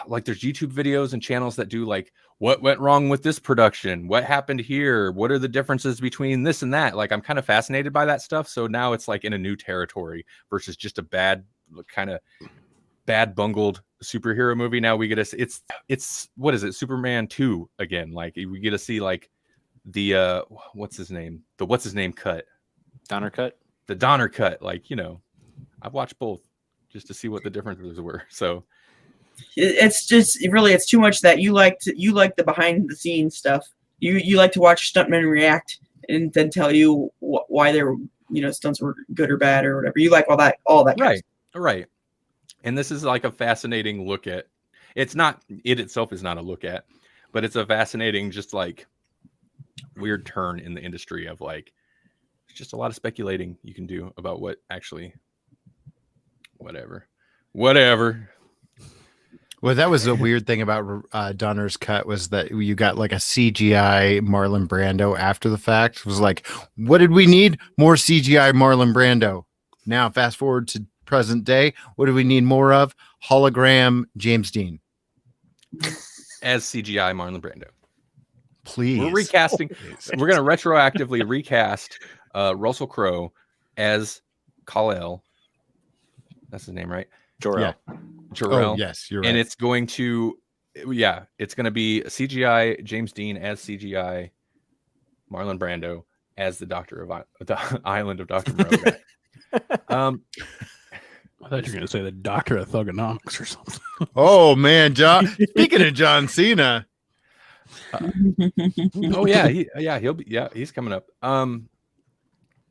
like, there's YouTube videos and channels that do like, what went wrong with this production? What happened here? What are the differences between this and that? Like, I'm kind of fascinated by that stuff. So now it's like in a new territory versus just a bad bungled superhero movie. Now we get to it's what is it? Superman 2 again. Like we get to see like the what's his name cut. Donner cut. The Donner cut. Like, I've watched both just to see what the differences were. So it's just really, it's too much that you like the behind the scenes stuff. You like to watch stuntmen react and then tell you why their stunts were good or bad or whatever. You like all that right. And this is like a fascinating look at. It's not, it itself is not a look at, but it's a fascinating, just like weird turn in the industry of like, it's just a lot of speculating you can do about what actually, whatever. Well, that was a weird thing about Donner's cut was that you got like a CGI Marlon Brando after the fact. It was like, what did we need? More CGI Marlon Brando. Now, fast forward to present day. What do we need more of? Hologram James Dean. As CGI Marlon Brando. Please. We're recasting. We're going to retroactively recast Russell Crowe as Kal-El. That's his name, right? Jor-El. Yeah. Jor-El. Oh, yes, you're right. And it's going to, it's going to be CGI James Dean as CGI Marlon Brando as the Doctor of the Island of Dr. Moreau. I thought you were going to say the Doctor of Thugonomics or something. Oh man, John. Speaking of John Cena. Oh yeah, he's coming up.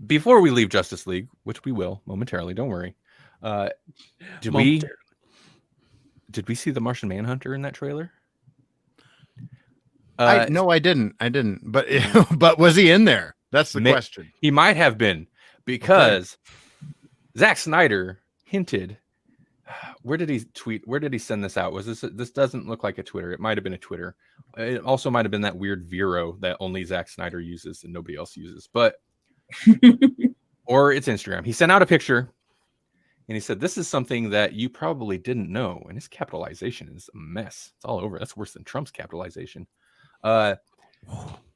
Before we leave Justice League, which we will momentarily, don't worry. Did we see the Martian Manhunter in that trailer? No, I didn't. But but was he in there? That's the question. He might have been, because Zack Snyder hinted. Where did he tweet? Where did he send this out? Was this doesn't look like a Twitter. It might have been a Twitter. It also might have been that weird Vero that only Zack Snyder uses and nobody else uses. But or it's Instagram. He sent out a picture and he said, "This is something that you probably didn't know." And his capitalization is a mess. It's all over. That's worse than Trump's capitalization.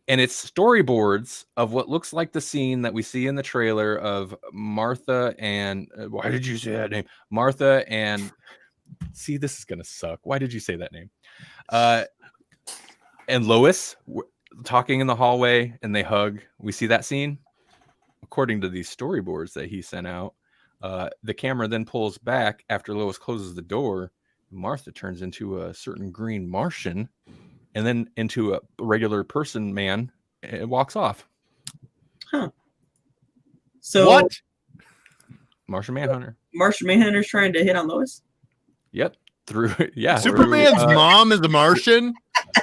And it's storyboards of what looks like the scene that we see in the trailer of Martha and why did you say that name? Martha and see, this is gonna suck. Why did you say that name? And Lois talking in the hallway and they hug. We see that scene. According to these storyboards that he sent out, the camera then pulls back after Lois closes the door. Martha turns into a certain green Martian and then into a regular person man and walks off. Huh. So what? Martian Manhunter. Martian Manhunter's trying to hit on Lois? Yep. through yeah, Superman's mom is a Martian.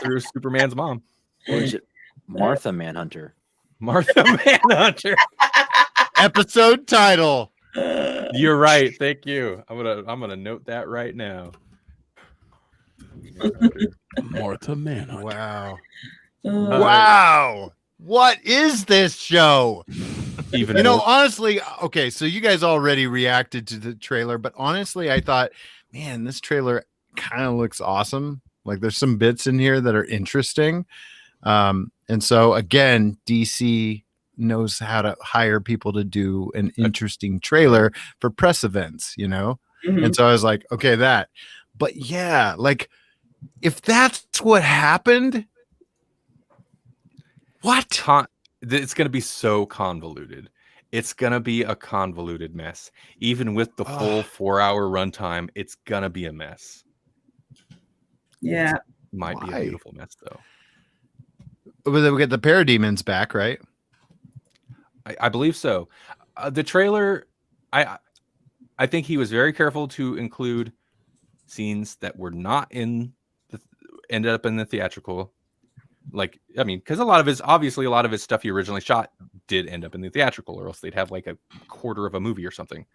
through Superman's mom. Or is it Martha Manhunter? Martha Manhunter. Episode title. You're right. Thank you. I'm gonna note that right now. Martha Manhunter. Wow. Uh, Wow. What is this show? Even You know, more- honestly, okay, so you guys already reacted to the trailer, but honestly, I thought, man, this trailer kind of looks awesome. Like there's some bits in here that are interesting. And so again, DC knows how to hire people to do an interesting trailer for press events, you know? mhm. And so I was like, okay, that. But yeah, like if that's what happened, what? it's going to be so convoluted. It's going to be a convoluted mess. Even with the full 4-hour runtime, it's going to be a mess. Yeah. Might be a Why? beautiful mess, though. We get the parademons back, right? I believe so. The trailer, I think he was very careful to include scenes that were not ended up in the theatrical. Like, I mean, because a lot of his stuff he originally shot did end up in the theatrical, or else they'd have like a quarter of a movie or something.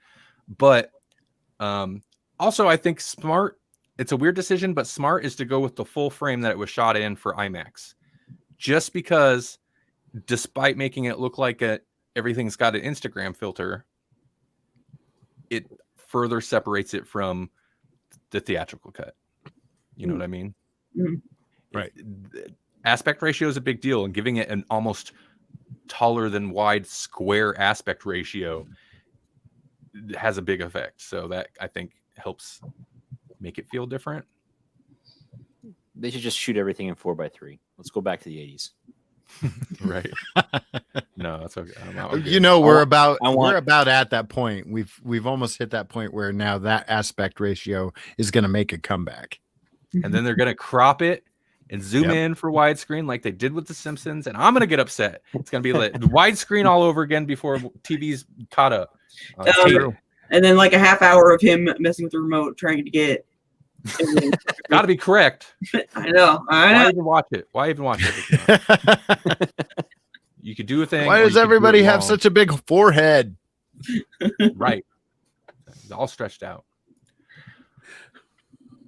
But also, I think it's a weird decision, but smart is to go with the full frame that it was shot in for IMAX. Just because, despite making it look like everything's got an Instagram filter, it further separates it from the theatrical cut. You know what I mean? Mhm. Right. Aspect ratio is a big deal, and giving it an almost taller than wide square aspect ratio has a big effect. So that, I think, helps make it feel different. They should just shoot everything in 4:3. Let's go back to the 80s. Right. No, that's okay. I'm good. You know, we're about want- at that point. We've almost hit that point where now that aspect ratio is going to make a comeback. And then they're going to crop it and zoom Yep. in for widescreen like they did with The Simpsons. And I'm going to get upset. It's going to be like widescreen all over again before TV's caught up. True. And then like a half hour of him messing with the remote trying to get everything. Got to be correct. I know. Why even watch it? Why even watch it? You could do a thing. Why or you does could do everybody it have wrong. such a big forehead? Right. It's all stretched out.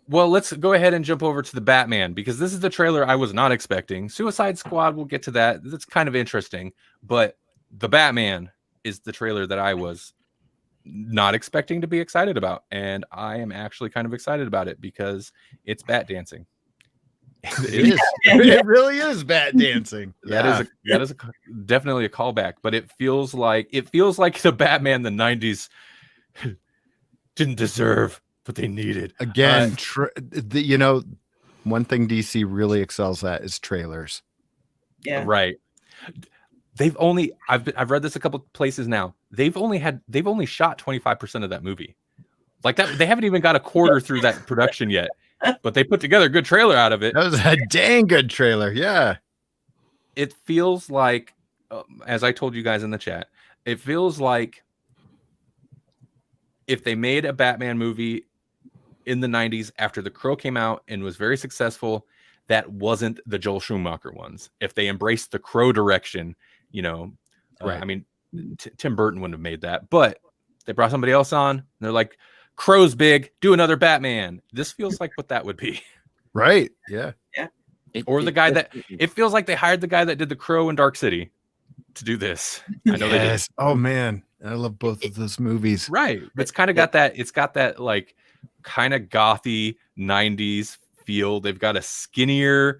Well, let's go ahead and jump over to the Batman, because this is the trailer I was not expecting. Suicide Squad, we'll get to that. That's kind of interesting. But the Batman is the trailer that I was not expecting to be excited about. And I am actually kind of excited about it because it's bat dancing. It is. It really is bat dancing. That is definitely a callback, but it feels like the Batman the 90s didn't deserve, but they needed. Again, you know, one thing DC really excels at is trailers. Yeah. Right. I've read this a couple places now. They've only shot 25% of that movie. Like that, they haven't even got a quarter through that production yet. But they put together a good trailer out of it. That was a dang good trailer. Yeah. It feels like, as I told you guys in the chat, it feels like if they made a Batman movie in the 90s after The Crow came out and was very successful, that wasn't the Joel Schumacher ones. If they embraced the Crow direction, you know, Right. I mean, Tim Burton wouldn't have made that, but they brought somebody else on. And they're like, Crow's big, do another Batman. This feels like what that would be. Right. Yeah. It feels like they hired the guy that did The Crow in Dark City to do this. I know they did. Yes. Oh man, I love both of those movies. Right. It's kind of got that. It's got that like kind of gothy 90s feel. They've got a skinnier.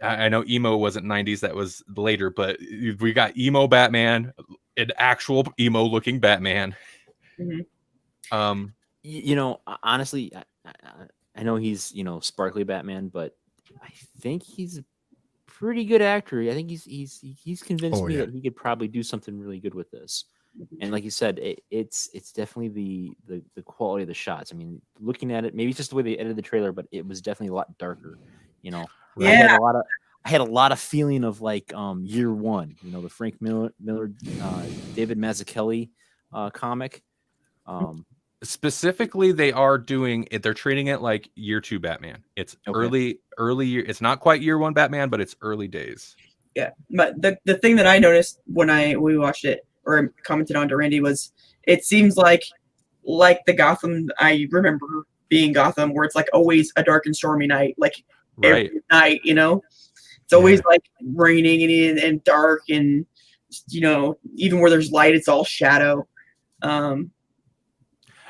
I know emo wasn't 90s. That was later, but we got emo Batman, an actual emo looking Batman. Mhm. You know, honestly, I know he's, you know, sparkly Batman, but I think he's a pretty good actor. I think he's convinced me that he could probably do something really good with this. And like you said, it's definitely the quality of the shots. I mean, looking at it, maybe it's just the way they edited the trailer, but it was definitely a lot darker. You know, Yeah. I had a lot of feeling of like Year One. You know, the Frank Miller David Mazzucchelli comic. Specifically, they are doing it. They're treating it like year 2 Batman. It's Okay. early year. It's not quite year 1 Batman, but it's early days. Yeah, but the thing that I noticed when we watched it or commented on to Randy was it seems like the Gotham I remember being Gotham, where it's like always a dark and stormy night, like Right. every night, it's always like raining and dark, and even where there's light, it's all shadow.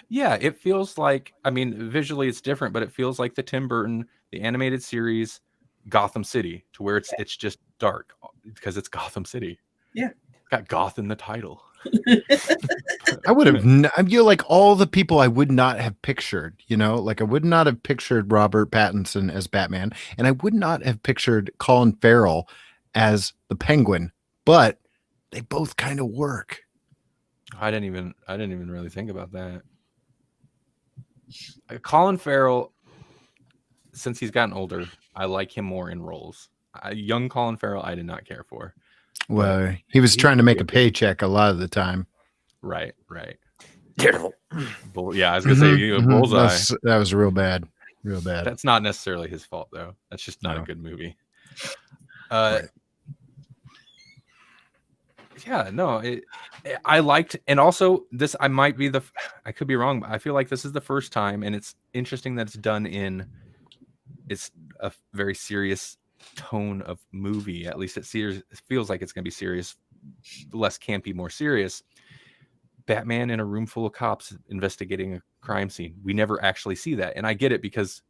Yeah, it feels like, I mean, visually it's different, but it feels like the Tim Burton, the animated series, Gotham City, to where it's just dark because it's Gotham City. Yeah. Got Goth in the title. I would have, like all the people I would not have pictured, like I would not have pictured Robert Pattinson as Batman, and I would not have pictured Colin Farrell as the Penguin, but they both kind of work. I didn't even really think about that. Colin Farrell, since he's gotten older, I like him more in roles. Young Colin Farrell, I did not care for. Well, he was trying to make a paycheck a lot of the time. Right. Daredevil. Yeah, I was gonna say Bullseye. That was real bad. That's not necessarily his fault, though. That's just not a good movie. Right. Yeah, no, I liked, and also this, I could be wrong, but I feel like this is the first time, and it's interesting that it's done it's a very serious tone of movie. At least it feels like it's going to be serious, less campy, more serious. Batman in a room full of cops investigating a crime scene. We never actually see that, and I get it, because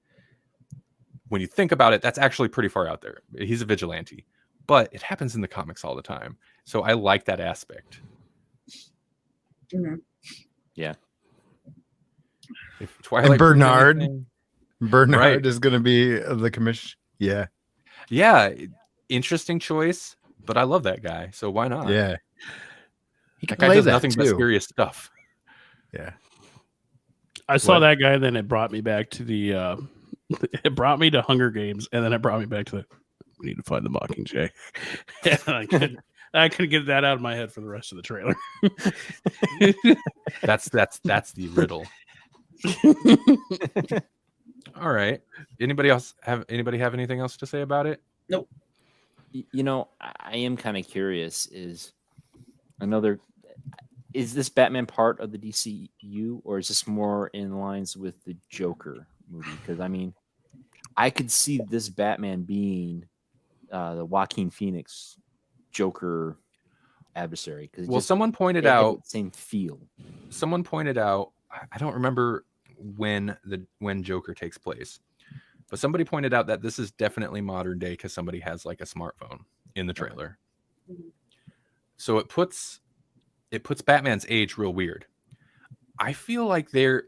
when you think about it, that's actually pretty far out there. He's a vigilante, but it happens in the comics all the time. So I like that aspect. Mm-hmm. Yeah. If Twilight and Bernard right. is going to be the commission. Yeah. Yeah. Interesting choice, but I love that guy. So why not? Yeah. He that guy does nothing but serious stuff. Yeah. I saw that guy, then it brought me back to it brought me to Hunger Games, and then it brought me back to we need to find the Mockingjay. And I couldn't get that out of my head for the rest of the trailer. That's the riddle. All right. Anybody have anything else to say about it? Nope. I am kind of curious. Is this Batman part of the DCU, or is this more in lines with the Joker movie? Because I could see this Batman being the Joaquin Phoenix Joker adversary. Because someone pointed out same feel. Someone pointed out, I don't remember when Joker takes place, but somebody pointed out that this is definitely modern day because somebody has like a smartphone in the trailer. So it puts Batman's age real weird. I feel like they're,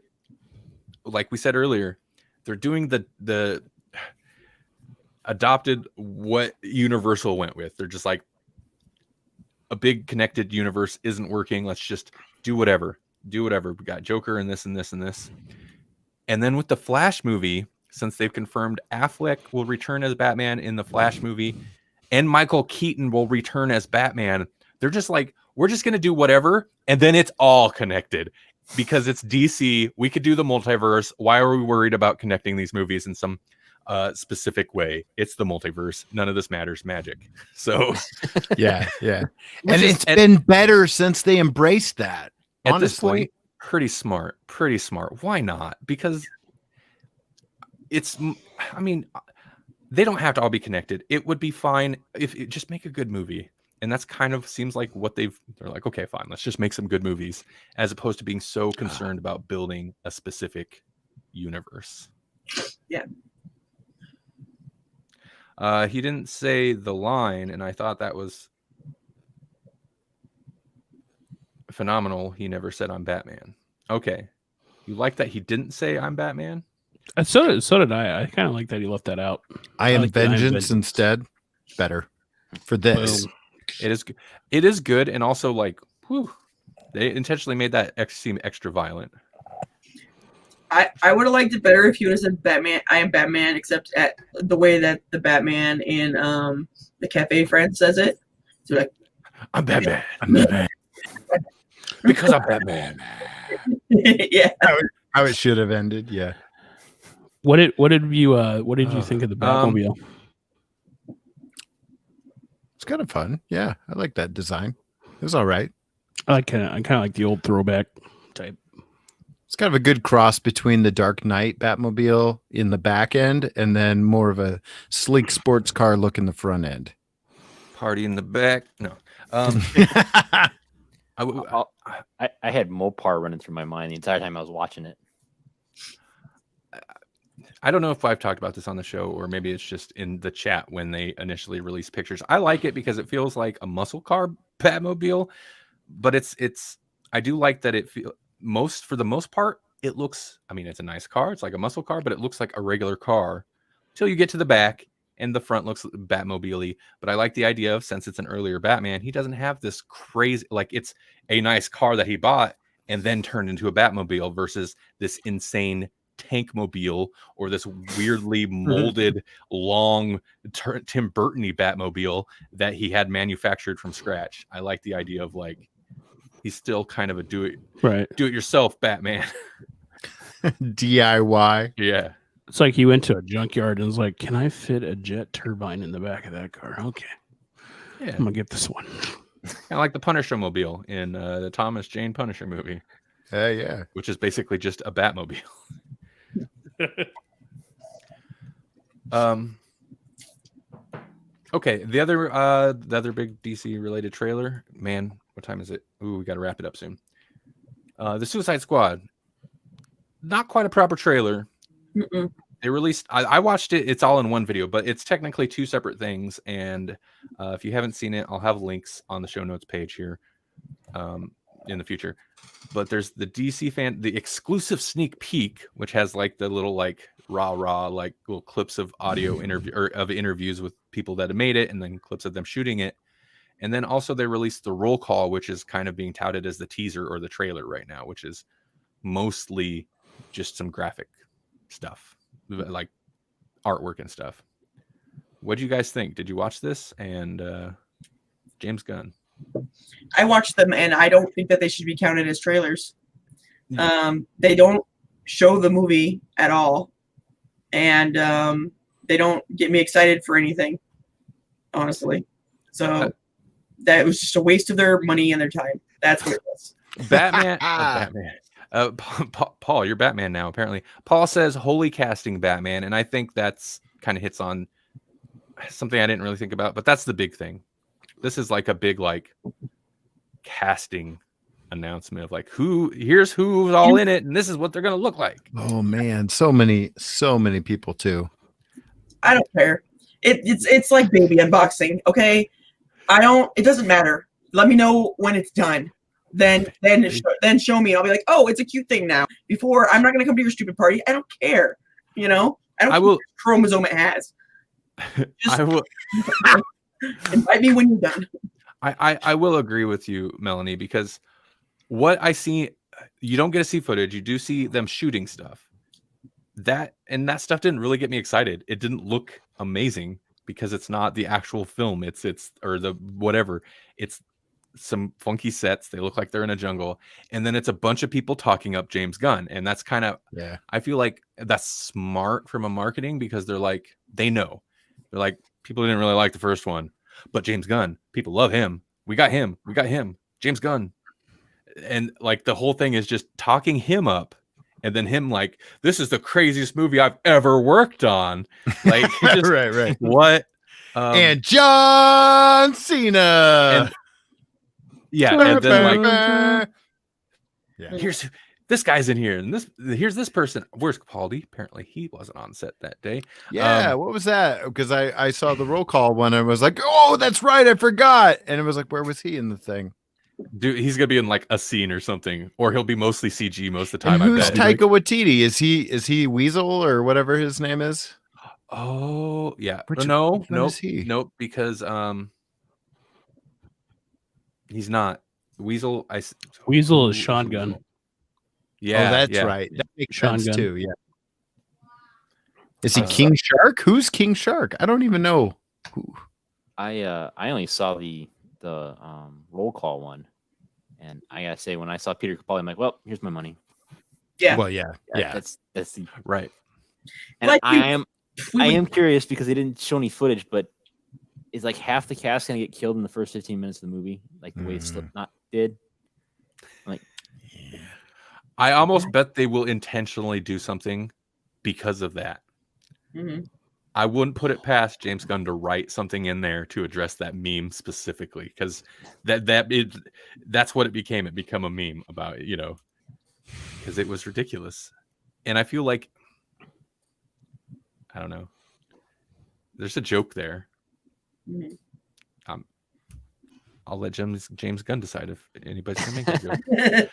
like we said earlier, they're doing the adopted what Universal went with. They're just like, a big connected universe isn't working. Let's just do whatever. We got Joker and this and this and this. And then with the Flash movie, since they've confirmed Affleck will return as Batman in the Flash movie and Michael Keaton will return as Batman, they're just like, we're just going to do whatever. And then it's all connected because it's DC. We could do the multiverse. Why are we worried about connecting these movies in some specific way? It's the multiverse. None of this matters. Magic. So yeah. And it's been better since they embraced that. At honestly. This point, pretty smart. Why not? Because they don't have to all be connected. It would be fine if it just make a good movie. And that's kind of seems like what they're like, okay, fine, let's just make some good movies, as opposed to being so concerned about building a specific universe. Yeah. He didn't say the line, and I thought that was phenomenal. He never said I'm Batman. Okay. You like that he didn't say I'm Batman? So did I. I kind of like that he left that out. I am vengeance instead. Better for this. Boom. It is good, and also like, whew, they intentionally made that seem extra violent. I would have liked it better if he would have said Batman. I am Batman, except at the way that the Batman in the Cafe Friend says it. So like, I'm Batman. I'm Batman. Because I'm Batman. Yeah. How it should have ended. Yeah. What did you think of the Batmobile? It's kind of fun. Yeah. I like that design. It was all right. I kind of like the old throwback type. It's kind of a good cross between the Dark Knight Batmobile in the back end and then more of a sleek sports car look in the front end. Party in the back. No. I had Mopar running through my mind the entire time I was watching it. I don't know if I've talked about this on the show or maybe it's just in the chat when they initially released pictures. I like it because it feels like a muscle car Batmobile, but I do like that it for the most part, it looks, I mean, it's a nice car. It's like a muscle car, but it looks like a regular car till you get to the back and the front looks Batmobile-y. But I like the idea of, since it's an earlier Batman, he doesn't have this crazy, like it's a nice car that he bought and then turned into a Batmobile versus this insane tankmobile or this weirdly molded long Tim Burton-y Batmobile that he had manufactured from scratch. I like the idea of like he's still kind of a do it yourself Batman. DIY. Yeah. It's like he went to a junkyard and was like, "Can I fit a jet turbine in the back of that car?" Okay. Yeah. I'm gonna get this one. Kind of like the Punisher mobile in the Thomas Jane Punisher movie. Yeah. Which is basically just a Batmobile. Okay, the other big DC related trailer, man, what time is it? Ooh, we got to wrap it up soon. The Suicide Squad, not quite a proper trailer. Mm-mm. They released, I watched it, it's all in one video, but it's technically two separate things, and if you haven't seen it, I'll have links on the show notes page here in the future. But there's the the exclusive sneak peek, which has like the little like raw like little clips of audio interviews with people that have made it, and then clips of them shooting it. And then also they released the roll call, which is kind of being touted as the teaser or the trailer right now, which is mostly just some graphic stuff, like artwork and stuff. What do you guys think? Did you watch this? And James Gunn. I watched them, and I don't think that they should be counted as trailers. Yeah. They don't show the movie at all, and they don't get me excited for anything, honestly. So that was just a waste of their money and their time. That's what it was. Batman. Paul, you're Batman now, apparently. Paul says, holy casting Batman, and I think that's kind of hits on something I didn't really think about, but that's the big thing. This is like a big like casting announcement of like here's who's all in it, and this is what they're gonna look like. Oh man, so many people too. I don't care. It's like baby unboxing, okay? It doesn't matter. Let me know when it's done. Then show me. I'll be like, oh, it's a cute thing now. Before, I'm not gonna come to your stupid party. I don't care. You know? I will chromosome it has. I will invite me when you're done. I will agree with you, Melanie, because what I see, you don't get to see footage. You do see them shooting stuff. That stuff didn't really get me excited. It didn't look amazing because it's not the actual film. It's the whatever. It's some funky sets. They look like they're in a jungle, and then it's a bunch of people talking up James Gunn, and that's kind of I feel like that's smart from a marketing because they're like they know. They're like, people didn't really like the first one, but James Gunn, people love him. We got him. James Gunn. And like the whole thing is just talking him up, and then him like, this is the craziest movie I've ever worked on. Like, just, right. What? And John Cena. And then like, yeah. This guy's in here, and here's this person. Where's Capaldi? Apparently, he wasn't on set that day. Yeah, what was that? Because I saw the roll call one, and I was like, oh, that's right, I forgot. And it was like, where was he in the thing? Dude, he's gonna be in like a scene or something, or he'll be mostly CG most of the time. And who's Taika Waititi? Is he Weasel or whatever his name is? Oh yeah, Nope, because he's not Weasel. Weasel is Sean Gunn. Yeah, that's right. That makes Sean sense Gunn. too. Yeah. Is he King Shark? Who's King Shark? I don't even know. Who? I only saw the roll call one, and I gotta say, when I saw Peter Capaldi, I'm like, well, here's my money. Yeah. Well, yeah. That's the Right. and Like, I am we would- curious because they didn't show any footage, but is like half the cast gonna get killed in the first 15 minutes of the movie, like the way Slipknot did? Like, I almost bet they will intentionally do something because of that. Mhm. I wouldn't put it past James Gunn to write something in there to address that meme specifically, because that's what it became. It became a meme about, because it was ridiculous. And I feel like, I don't know, there's a joke there. Mhm. I'll let James Gunn decide if anybody's gonna make that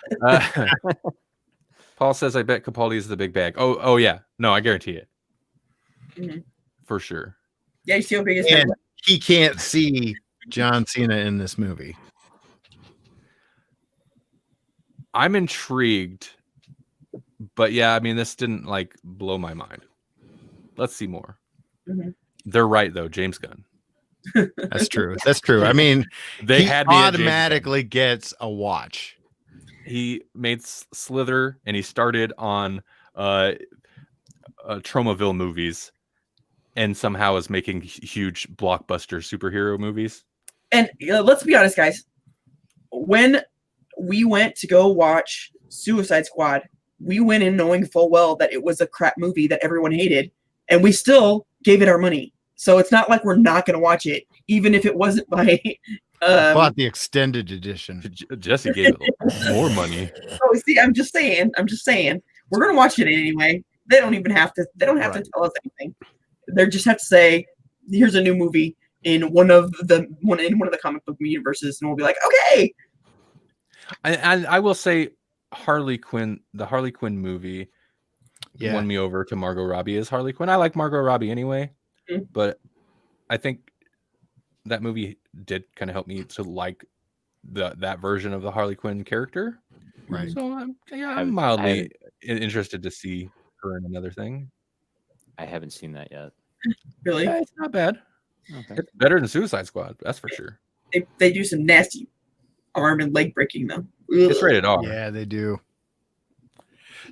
joke. Paul says, "I bet Capaldi is the big bag." Oh yeah, no, I guarantee it. Mhm. For sure. Yeah, you see how big his And head he can't see John Cena in this movie. I'm intrigued, but yeah, I mean, this didn't like blow my mind. Let's see more. Mhm. They're right though, James Gunn. That's true. That's true. I mean, They he had me at James Gunn. automatically gets a watch. He made Slither, and he started on Tromaville movies, and somehow is making huge blockbuster superhero movies. And let's be honest, guys. When we went to go watch Suicide Squad, we went in knowing full well that it was a crap movie that everyone hated, and we still gave it our money. So it's not like we're not going to watch it, even if it wasn't by. Bought the extended edition. Jesse gave it more money. Oh, see, I'm just saying. We're going to watch it anyway. They don't even have to. They don't have to tell us anything. They just have to say, "Here's a new movie in one of the comic book universes," and we'll be like, "Okay." I will say, the Harley Quinn movie won me over to Margot Robbie as Harley Quinn. I like Margot Robbie anyway, but I think that movie did kind of help me to like that version of the Harley Quinn character. Right. So I'm mildly interested to see her in another thing. I haven't seen that yet. Really? Yeah, it's not bad. Okay. It's better than Suicide Squad, that's for sure. They do some nasty arm and leg breaking though. It's rated R. Yeah, they do.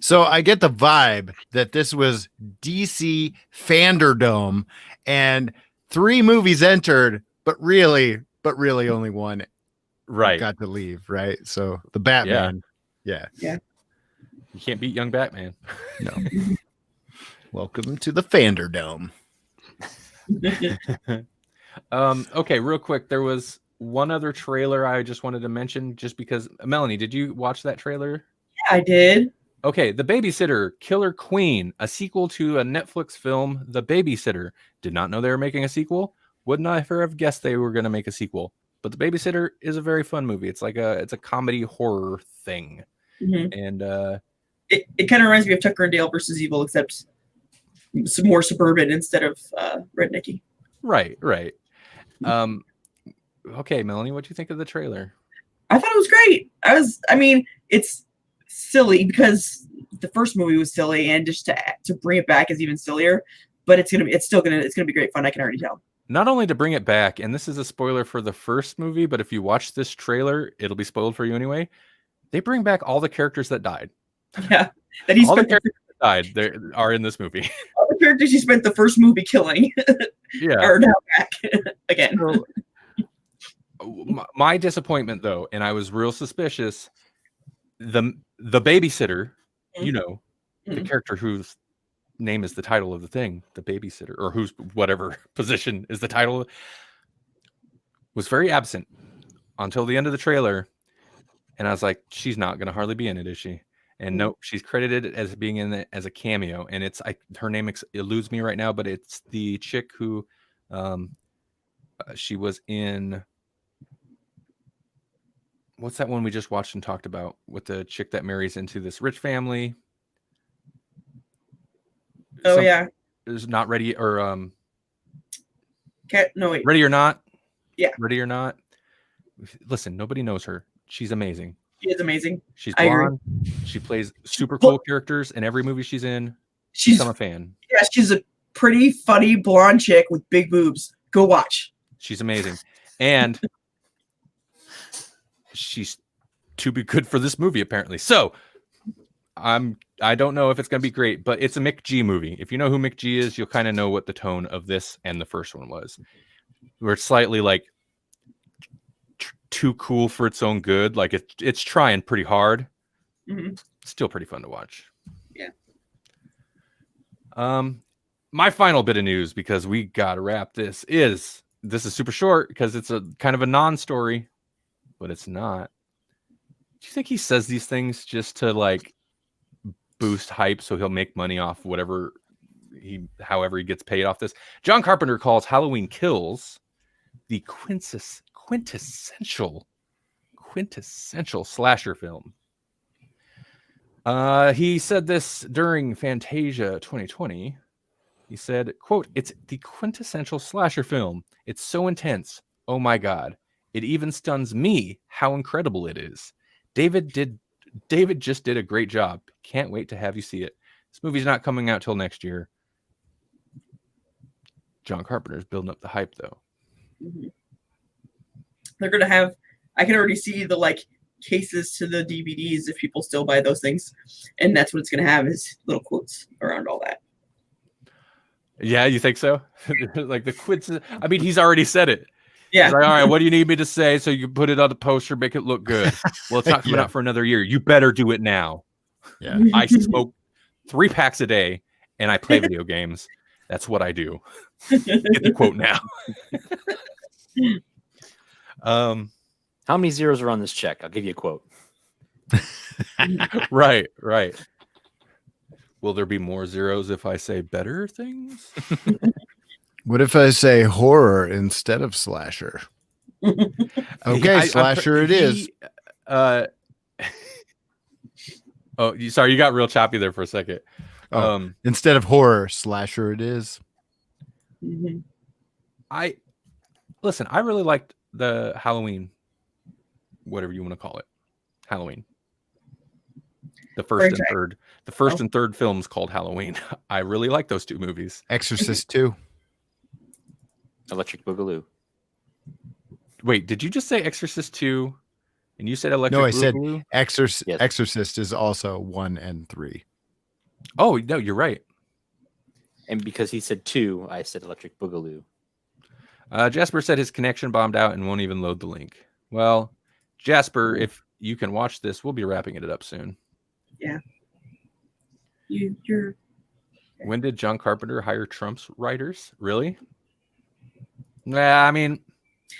So I get the vibe that this was DC Fanderdome and 3 movies entered, but really only one got to leave, right? So the Batman. Yeah. You can't beat young Batman. No. Welcome to the Fanderdome. Okay, real quick. There was one other trailer I just wanted to mention, just because. Melanie, did you watch that trailer? Yeah, I did. Okay, The Babysitter, Killer Queen, a sequel to a Netflix film, The Babysitter. Did not know they were making a sequel. Would not have guessed they were going to make a sequel. But The Babysitter is a very fun movie. It's like a comedy horror thing, and it kind of reminds me of Tucker and Dale versus Evil, except some more suburban instead of rednecky. Right. Okay, Melanie, what do you think of the trailer? I thought it was great. I mean, it's silly because the first movie was silly, and just to bring it back is even sillier. But it's gonna be great fun. I can already tell. Not only to bring it back, and this is a spoiler for the first movie, but if you watch this trailer, it'll be spoiled for you anyway. They bring back all the characters that died. Yeah, all the characters that died are in this movie. All the characters you spent the first movie killing, are now back again. My disappointment, though, and I was real suspicious. The babysitter, the character whose name is the title of the thing, the babysitter, or whose whatever position is the title, was very absent until the end of the trailer, and I was like, she's not going to hardly be in it, is she? And nope, she's credited as being in it as a cameo, and her name eludes me right now, but it's the chick who she was in. What's that one we just watched and talked about with the chick that marries into this rich family? Oh, yeah. Is Not Ready or No, wait. Ready or Not? Yeah. Ready or Not. Listen, nobody knows her. She's amazing. She is amazing. She's blonde. She plays super cool characters in every movie she's in. I'm a fan. Yeah, she's a pretty funny blonde chick with big boobs. Go watch. She's amazing. And she's too be good for this movie, apparently. So I don't know if it's going to be great, but it's a Mick G movie. If you know who Mick G is, you'll kind of know what the tone of this and the first one was. Where it's slightly like too cool for its own good. Like it's trying pretty hard. Mm-hmm. Still pretty fun to watch. Yeah. My final bit of news, because we got to wrap this is super short because it's a kind of a non-story, but it's not. Do you think he says these things just to like boost hype so he'll make money off however he gets paid off this? John Carpenter calls Halloween Kills the quintessential slasher film. He said this during Fantasia 2020. He said, quote, "It's the quintessential slasher film. It's so intense. Oh my God. It even stuns me how incredible it is. David just did a great job. Can't wait to have you see it. This movie's not coming out till next year." John Carpenter's building up the hype, though. Mm-hmm. They're going to have, I can already see the like cases to the DVDs if people still buy those things. And that's what it's going to have, is little quotes around all that. Yeah, you think so? Like the quits. I mean, he's already said it. Yeah. He's like, all right, what do you need me to say so you put it on the poster, make it look good? Well, it's not coming out for another year. You better do it now. Yeah. I smoke 3 packs a day and I play video games. That's what I do. Get the quote now. How many zeros are on this check? I'll give you a quote. Right. Will there be more zeros if I say better things? What if I say horror instead of slasher? Okay, slasher it is. Oh, sorry, you got real choppy there for a second. Instead of horror, slasher it is. Mm-hmm. I really liked the Halloween, whatever you want to call it, Halloween. The first and third films called Halloween. I really like those 2 movies. Exorcist 2. Electric Boogaloo. Wait, did you just say Exorcist 2? And you said Electric No, I Boogaloo? said Yes. Exorcist is also 1 and 3. Oh, no, you're right. And because he said 2, I said Electric Boogaloo. Jasper said his connection bombed out and won't even load the link. Well, Jasper, if you can watch this, we'll be wrapping it up soon. Yeah. You're. When did John Carpenter hire Trump's writers? Really? Nah, I mean,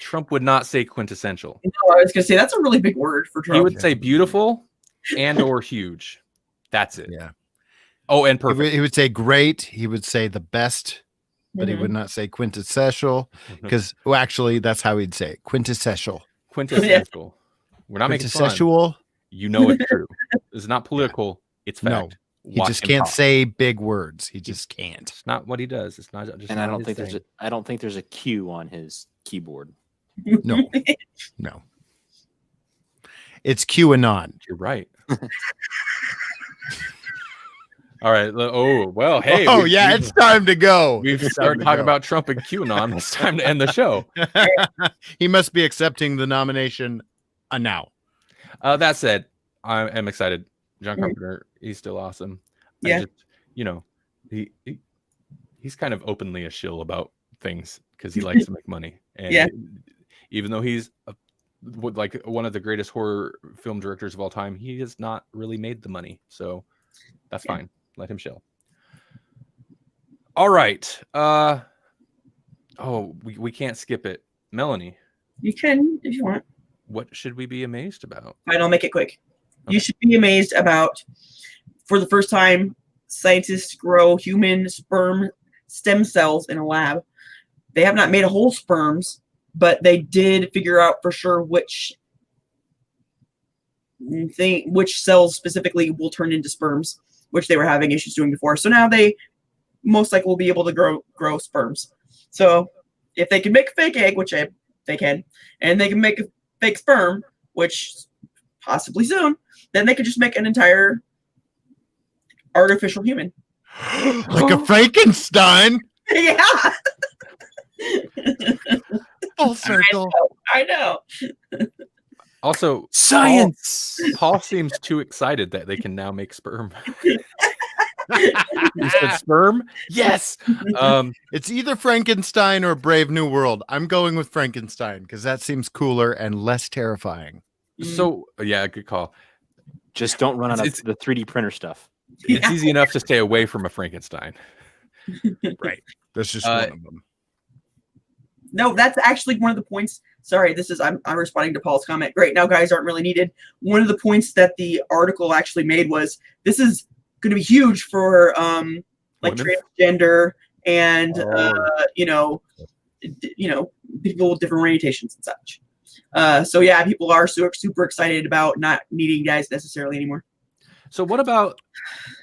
Trump would not say quintessential. No, I was going to say that's a really big word for Trump. He would say beautiful and or huge. That's it. Yeah. Oh, and perfect. He would say great. He would say the best, but he would not say quintessential because, well, actually, that's how he'd say it. Quintessential. Quintessential. We're not making fun. Quintessential. You know it's true. It's not political. It's fact. No, he just can't say big words. He just can't. It's not what he does. It's not just. And not I don't his think thing. I don't think there's a Q on his keyboard. No. It's QAnon. You're right. All right. Oh well. Hey. It's time to go. We've started talking about Trump and QAnon. It's time to end the show. He must be accepting the nomination now. That said, I am excited. John Carpenter, he's still awesome. Yeah. He's kind of openly a shill about things because he likes to make money. And even though he's like one of the greatest horror film directors of all time, he has not really made the money. So that's fine. Let him chill. All right. We can't skip it. Melanie. You can if you want. What should we be amazed about? Fine, I'll make it quick. Okay. You should be amazed about, for the first time, scientists grow human sperm stem cells in a lab. They have not made whole sperms, but they did figure out for sure which cells specifically will turn into sperms, which they were having issues doing before. So now they most likely will be able to grow sperms. So if they can make a fake egg, which they can, and they can make a fake sperm, which possibly soon, then they could just make an entire artificial human. Like a Frankenstein. Yeah. Full circle. I know. Also, Science. Paul seems too excited that they can now make sperm. You said sperm? Yes. It's either Frankenstein or Brave New World. I'm going with Frankenstein because that seems cooler and less terrifying. So yeah, good call. Just don't run out of the 3D printer stuff. It's easy enough to stay away from a Frankenstein. Right. That's just one of them. No, that's actually one of the points. Sorry, I'm responding to Paul's comment. Great, now guys aren't really needed. One of the points that the article actually made was this is going to be huge for like transgender and people with different orientations and such. So yeah, people are super excited about not needing guys necessarily anymore. So what about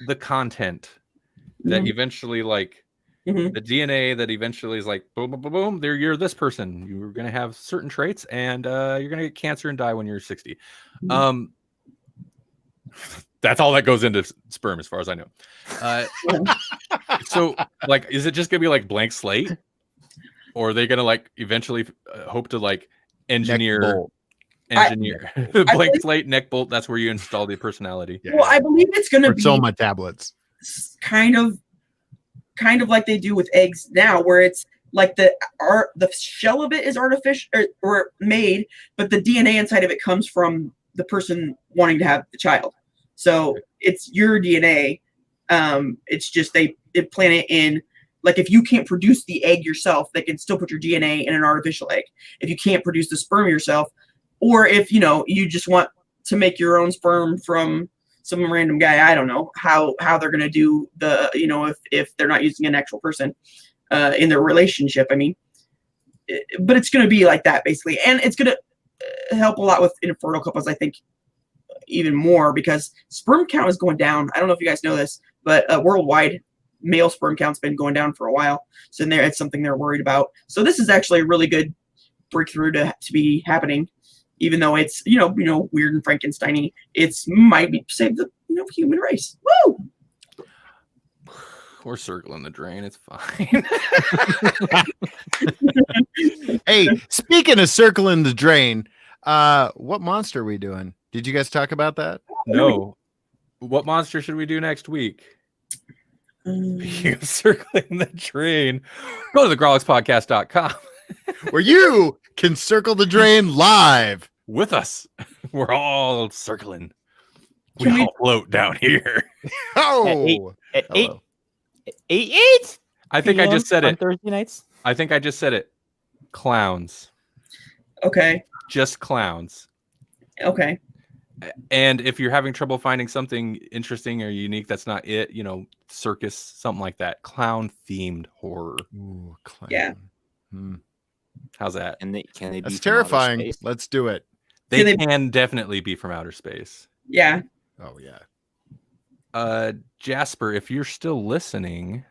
the content that eventually the DNA that eventually is like boom, boom, boom, boom. You're this person. You're gonna have certain traits, and you're gonna get cancer and die when you're 60. That's all that goes into sperm, as far as I know. So, is it just gonna be like blank slate, or are they gonna eventually hope to engineer blank slate neck bolt? That's where you install the personality. Yeah. Well, I believe it's gonna be on my tablets. Kind of like they do with eggs now, where it's like the shell of it is artificial or made, but the DNA inside of it comes from the person wanting to have the child. So it's your DNA. It's just they plant it in. Like if you can't produce the egg yourself, they can still put your DNA in an artificial egg. If you can't produce the sperm yourself, or if you just want to make your own sperm from some random guy, I don't know how they're gonna do the if they're not using an actual person in their relationship. I mean, but it's gonna be like that basically, and it's gonna help a lot with infertile couples. I think even more because sperm count is going down. I don't know if you guys know this, but worldwide male sperm count's been going down for a while. So it's something they're worried about. So this is actually a really good breakthrough to be happening. Even though it's weird and Frankenstein-y, it's might be save the human race. Woo! We're circling the drain. It's fine. Hey, speaking of circling the drain, what monster are we doing? Did you guys talk about that? No. What monster should we do next week? Circling the drain. Go to the Grawlixpodcast.com where you can circle the drain live with us. We're all circling. We all float down here. Oh, at 8. I think I just said it. Thursday nights. I think I just said it. Clowns. Okay. Just clowns. Okay. And if you're having trouble finding something interesting or unique that's not it, circus, something like that. Clown themed horror. Ooh, clown. Yeah. How's that? Can they be? That's terrifying. Let's do it. They can definitely be from outer space. Yeah. Oh yeah. Jasper, if you're still listening,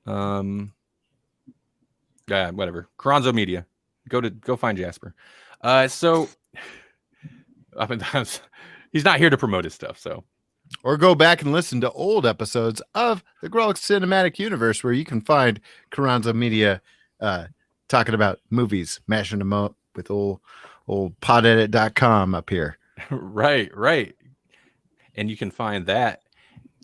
yeah, whatever. Carranzo Media. Go find Jasper. So I mean, he's not here to promote his stuff, so. Or go back and listen to old episodes of the Grawlix Cinematic Universe where you can find Carranzo Media talking about movies, mashing them up with old podedit.com up here. Right. And you can find that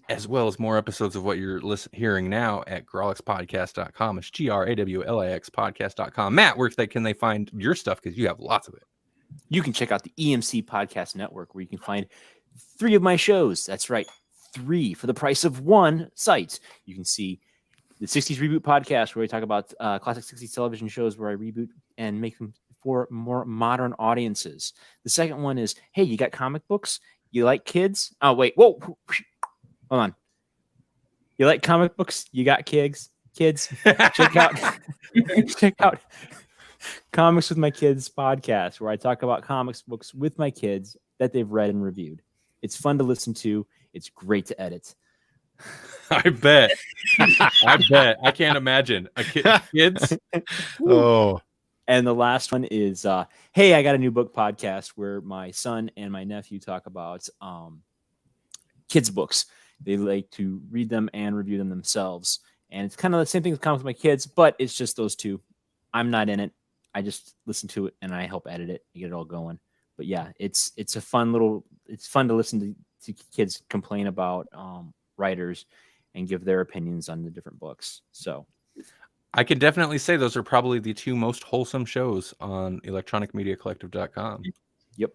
as well as more episodes of what you're hearing now at grawlixpodcast.com. It's GRAWLIX podcast.com. Matt, where can they find your stuff? Because you have lots of it. You can check out the EMC Podcast Network, where you can find 3 of my shows. That's right, 3 for the price of 1 site. You can see the 60s Reboot Podcast, where we talk about classic 60s television shows where I reboot and make them for more modern audiences. The second one is, hey, you got comic books? You like kids? Oh, wait. Whoa. Hold on. You like comic books? You got kids? Check out Comics with My Kids podcast, where I talk about comics books with my kids that they've read and reviewed. It's fun to listen to. It's great to edit. I bet. I can't imagine. Kids? Oh. And the last one is, hey, I got a new book podcast where my son and my nephew talk about kids' books. They like to read them and review them themselves. And it's kind of the same thing with Comics with My Kids, but it's just those two. I'm not in it. I just listen to it and I help edit it and get it all going. But yeah, it's a fun it's fun to listen to kids complain about writers and give their opinions on the different books. So I can definitely say those are probably the two most wholesome shows on electronicmediacollective.com. Yep.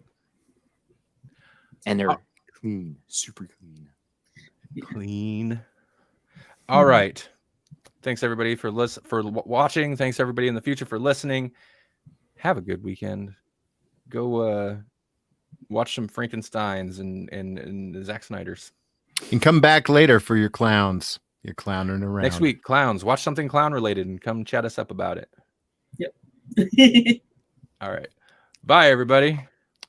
And they're clean, super clean. Clean. All right. Thanks everybody for watching. Thanks everybody in the future for listening. Have a good weekend. Go watch some Frankensteins and Zack Snyder's. And come back later for your clowns. You're clowning around. Next week, clowns. Watch something clown related and come chat us up about it. Yep. All right. Bye everybody.